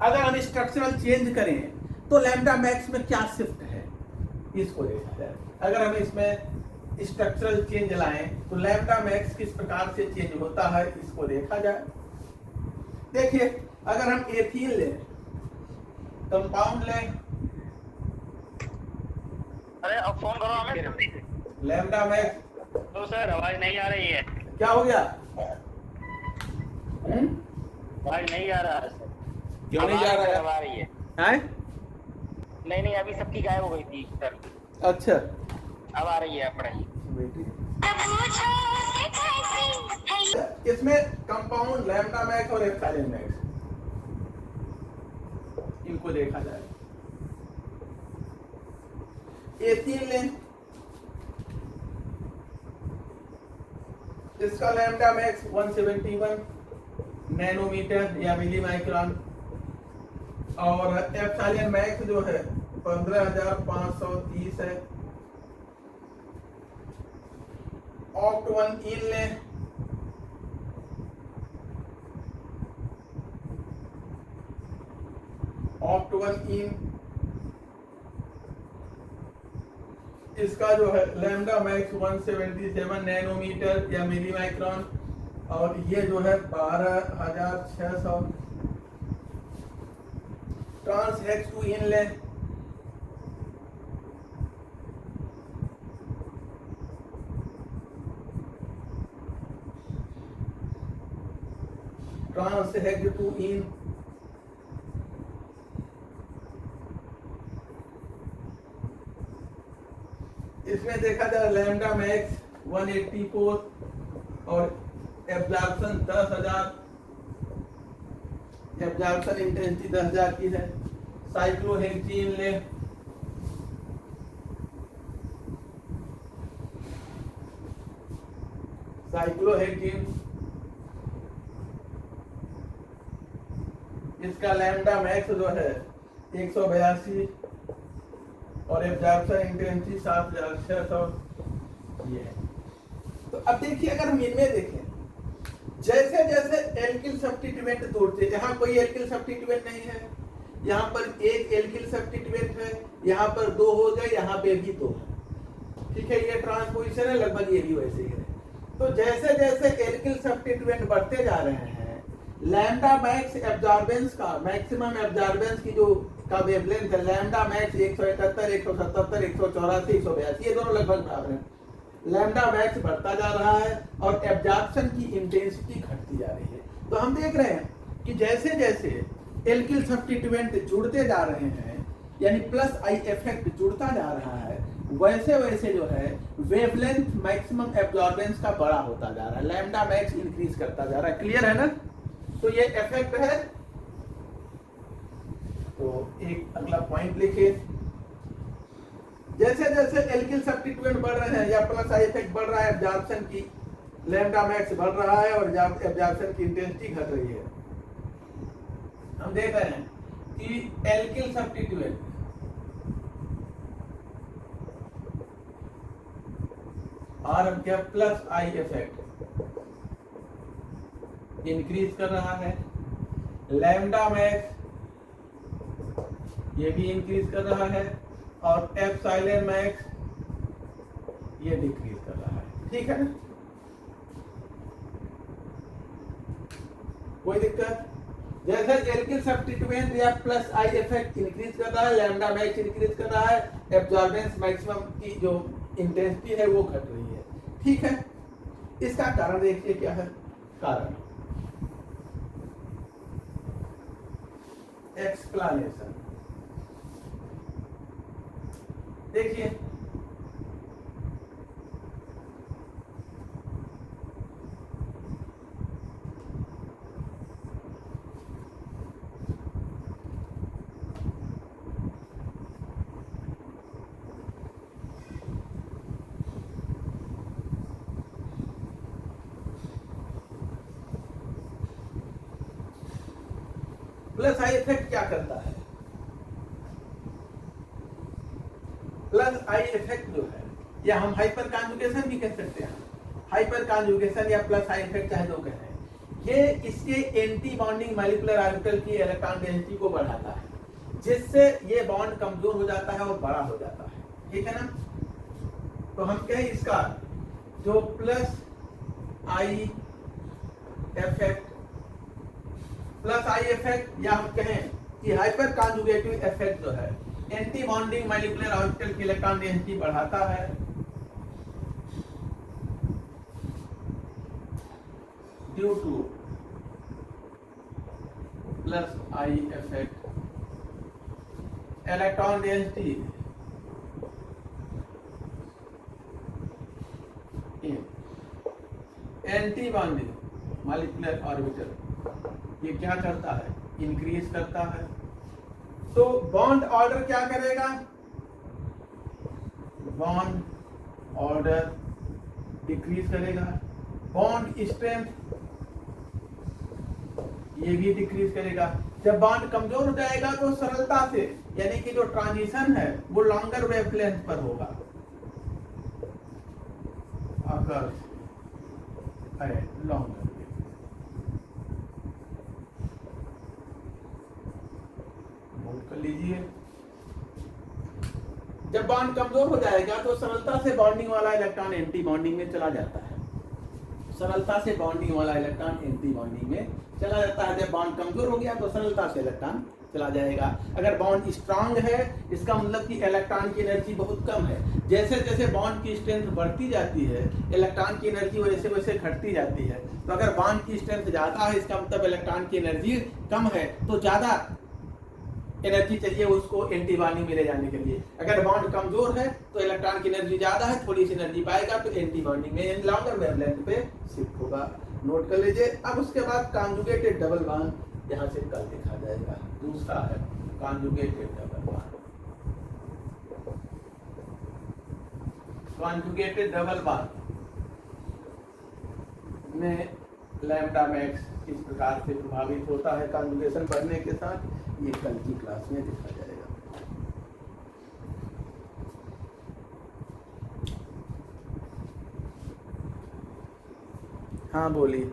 अगर हम स्ट्रक्चरल चेंज करें तो लैम्डा मैक्स में क्या शिफ्ट है, इसको देखा जाए। अगर हम इसमें स्ट्रक्चरल चेंज लाएं तो लैम्डा मैक्स किस प्रकार से चेंज होता है, इसको देखा जाए। देखिए, अगर हम एथीन लें, कंपाउंड लें, अरे अब फोन करो हमें। लैम्डा मैक्स, तो सर आवाज नहीं आ रही है। क्या हो गया? आवाज नहीं आ रहा है सर। क्यों नहीं जा रहा है? अब आ रही है। हैं? नहीं अभी सबकी गायब हो गई थी सर। अच्छा, अब आ रही है पढ़ाई। इसमें कंपाउंड लैम्डा मैक्स और एप्सिलॉन मैक्स, इनको देखा जाए। एथीन लें, इसका लैम्डा मैक्स 171 नैनोमीटर या मिली माइक्रोन, और एप्सिलॉन मैक्स जो है 15,530 है। ऑक्ट 1 इन लें, ऑक्ट 1 इन, इसका जो है लैम्डा मैक्स 177 नैनोमीटर या मिली माइक्रोन, और ये जो है 12,600। ट्रांस हेक्स 2 इन लें, ट्रांस हेक्स 2 इन, इसमें देखा जाए लैम्डा मैक्स 184 और एब्जॉर्प्शन 10,000, एब्जॉर्प्शन इंटेंसिटी 10,000 की है। साइक्लोहेक्सीन ले, साइक्लोहेक्सीन, इसका लैम्डा मैक्स जो है 182 और एब्जॉर्प्शन इंटेंसिटी 7,600 ये है। तो अब देखिए, अगर हम इनमें देखें, जैसे जैसे एल्किल सब्स्टिट्यूएंट तोड़ते, यहाँ कोई एल्किल सब्स्टिट्यूएंट नहीं है, यहाँ पर एक एल्किल सब्स्टिट्यूएंट है, यहाँ पर 2 हो गए, यहाँ पे भी 2 है। ठीक है, ये ट्रांसपोजिशन है, लगभग ये भी वैसे ही है। तो जैसे जैसे एल्किल सब्स्टिट्यूएंट बढ़ते जा रहे हैं, लैम्डा मैक्स एब्जॉर्बेंस का, मैक्सिमम एब्जॉर्बेंस की जो का वेवलेंथ है, लैम्डा मैक्स 171, 177, 184, 182, ये दोनों लगभग बराबर हैं। लैम्डा मैक्स बढ़ता जा रहा है और एब्जॉर्प्शन की इंटेंसिटी घटती जा रही है। तो हम देख रहे हैं कि जैसे जैसे एल्किल सब्स्टिट्यूएंट जुड़ते जा रहे हैं, यानी प्लस आई इफेक्ट जुड़ता जा रहा है, वैसे वैसे जो है वेवलेंथ मैक्सिमम एब्जॉर्बेंस का बड़ा होता जा रहा है, लैम्डा मैक्स इंक्रीज करता जा रहा है। क्लियर है ना? तो ये इफेक्ट है। तो एक अगला पॉइंट लिखिए, जैसे जैसे एल्किल सब्स्टिट्यूएंट बढ़ रहे हैं या प्लस आई इफेक्ट बढ़ रहा है, एब्जॉर्प्शन की लैम्डा मैक्स बढ़ रहा है और एब्जॉर्प्शन की इंटेंसिटी घट रही है। हम देख रहे हैं कि एल्किल सब्स्टिट्यूएंट और हम क्या प्लस आई इफेक्ट इंक्रीज कर रहा है, लैम्डा मैक्स ये भी इंक्रीज कर रहा है और एप्सिलॉन मैक्स ये डिक्रीज कर रहा है। ठीक है ना? कोई दिक्कत? जैसे एल्किल सब्स्टिट्यूएंट या प्लस आई इफेक्ट इंक्रीज कर रहा है, लैम्डा मैक्स इंक्रीज कर रहा है, एब्जॉर्बेंस मैक्सिमम की जो इंटेंसिटी है वो घट रही है। ठीक है, इसका कारण देखिए क्या है। कारण एक्सप्लेनेशन देखिए, प्लस आई इफेक्ट क्या करता है? प्लस आई इफेक्ट जो है, या हम हाइपर कॉन्जुगेशन भी कह सकते हैं, हाइपर कॉन्जुगेशन या प्लस आई इफेक्ट चाहे जो कहें, ये इसके एंटी बॉन्डिंग मॉलिक्यूलर ऑर्बिटल की इलेक्ट्रॉन डेंसिटी को बढ़ाता है, जिससे ये बॉन्ड कमजोर हो जाता है और बड़ा हो जाता है, ठीक है ना। तो हम कहें इसका जो प्लस आई इफेक्ट या हम कहें कि हाइपर कॉन्जुगेटिव इफेक्ट जो है एंटी बॉन्डिंग मॉलिक्यूलर ऑर्बिटल की इलेक्ट्रॉन डेंसिटी बढ़ाता है, due two plus I effect electron density in anti bonding molecular orbital, ये क्या करता है, इंक्रीज करता है। तो बॉन्ड ऑर्डर क्या करेगा, बॉन्ड ऑर्डर डिक्रीज करेगा, बॉन्ड स्ट्रेंथ ये भी डिक्रीज करेगा। जब बॉन्ड कमजोर हो जाएगा तो सरलता से, यानी कि जो ट्रांजिशन है वो लॉन्गर वेवलेंथ पर होगा, अगर लॉन्गर नोट कर लीजिए। जब बॉन्ड कमजोर हो जाएगा तो सरलता से बॉन्डिंग वाला इलेक्ट्रॉन एंटी बॉन्डिंग में चला जाता है, सरलता से बॉन्डिंग वाला इलेक्ट्रॉन एंटी बॉन्डिंग में चला जाता है। जब बॉन्ड कमजोर हो गया तो सरलता से इलेक्ट्रॉन चला जाएगा। अगर बॉन्ड स्ट्रांग है इसका मतलब कि इलेक्ट्रॉन की एनर्जी बहुत कम है। जैसे जैसे बॉन्ड की स्ट्रेंथ बढ़ती जाती है इलेक्ट्रॉन की एनर्जी वैसे वैसे घटती जाती है। तो अगर बॉन्ड की स्ट्रेंथ ज्यादा है इसका मतलब इलेक्ट्रॉन की एनर्जी कम है, तो ज्यादा एनर्जी चाहिए उसको एंटी बॉन्डिंग में ले जाने के लिए। अगर बॉन्ड कमजोर है तो इलेक्ट्रॉन की एनर्जी ज्यादा है, थोड़ी सी एनर्जी पाएगा तो एंटी बॉन्डिंग में लॉन्गर वेवलेंथ पे शिफ्ट होगा। नोट कर लीजिए। अब उसके बाद कॉन्जुगेटेड डबल बॉन्ड यहाँ से कल लिखा जाएगा। दूसरा है conjugated double bond. Conjugated double bond में लैम्डा मैक्स इस प्रकार से प्रभावित होता है कॉन्जुगेशन बढ़ने के साथ। ये कल की क्लास में देखा जाएगा। हाँ बोलिए।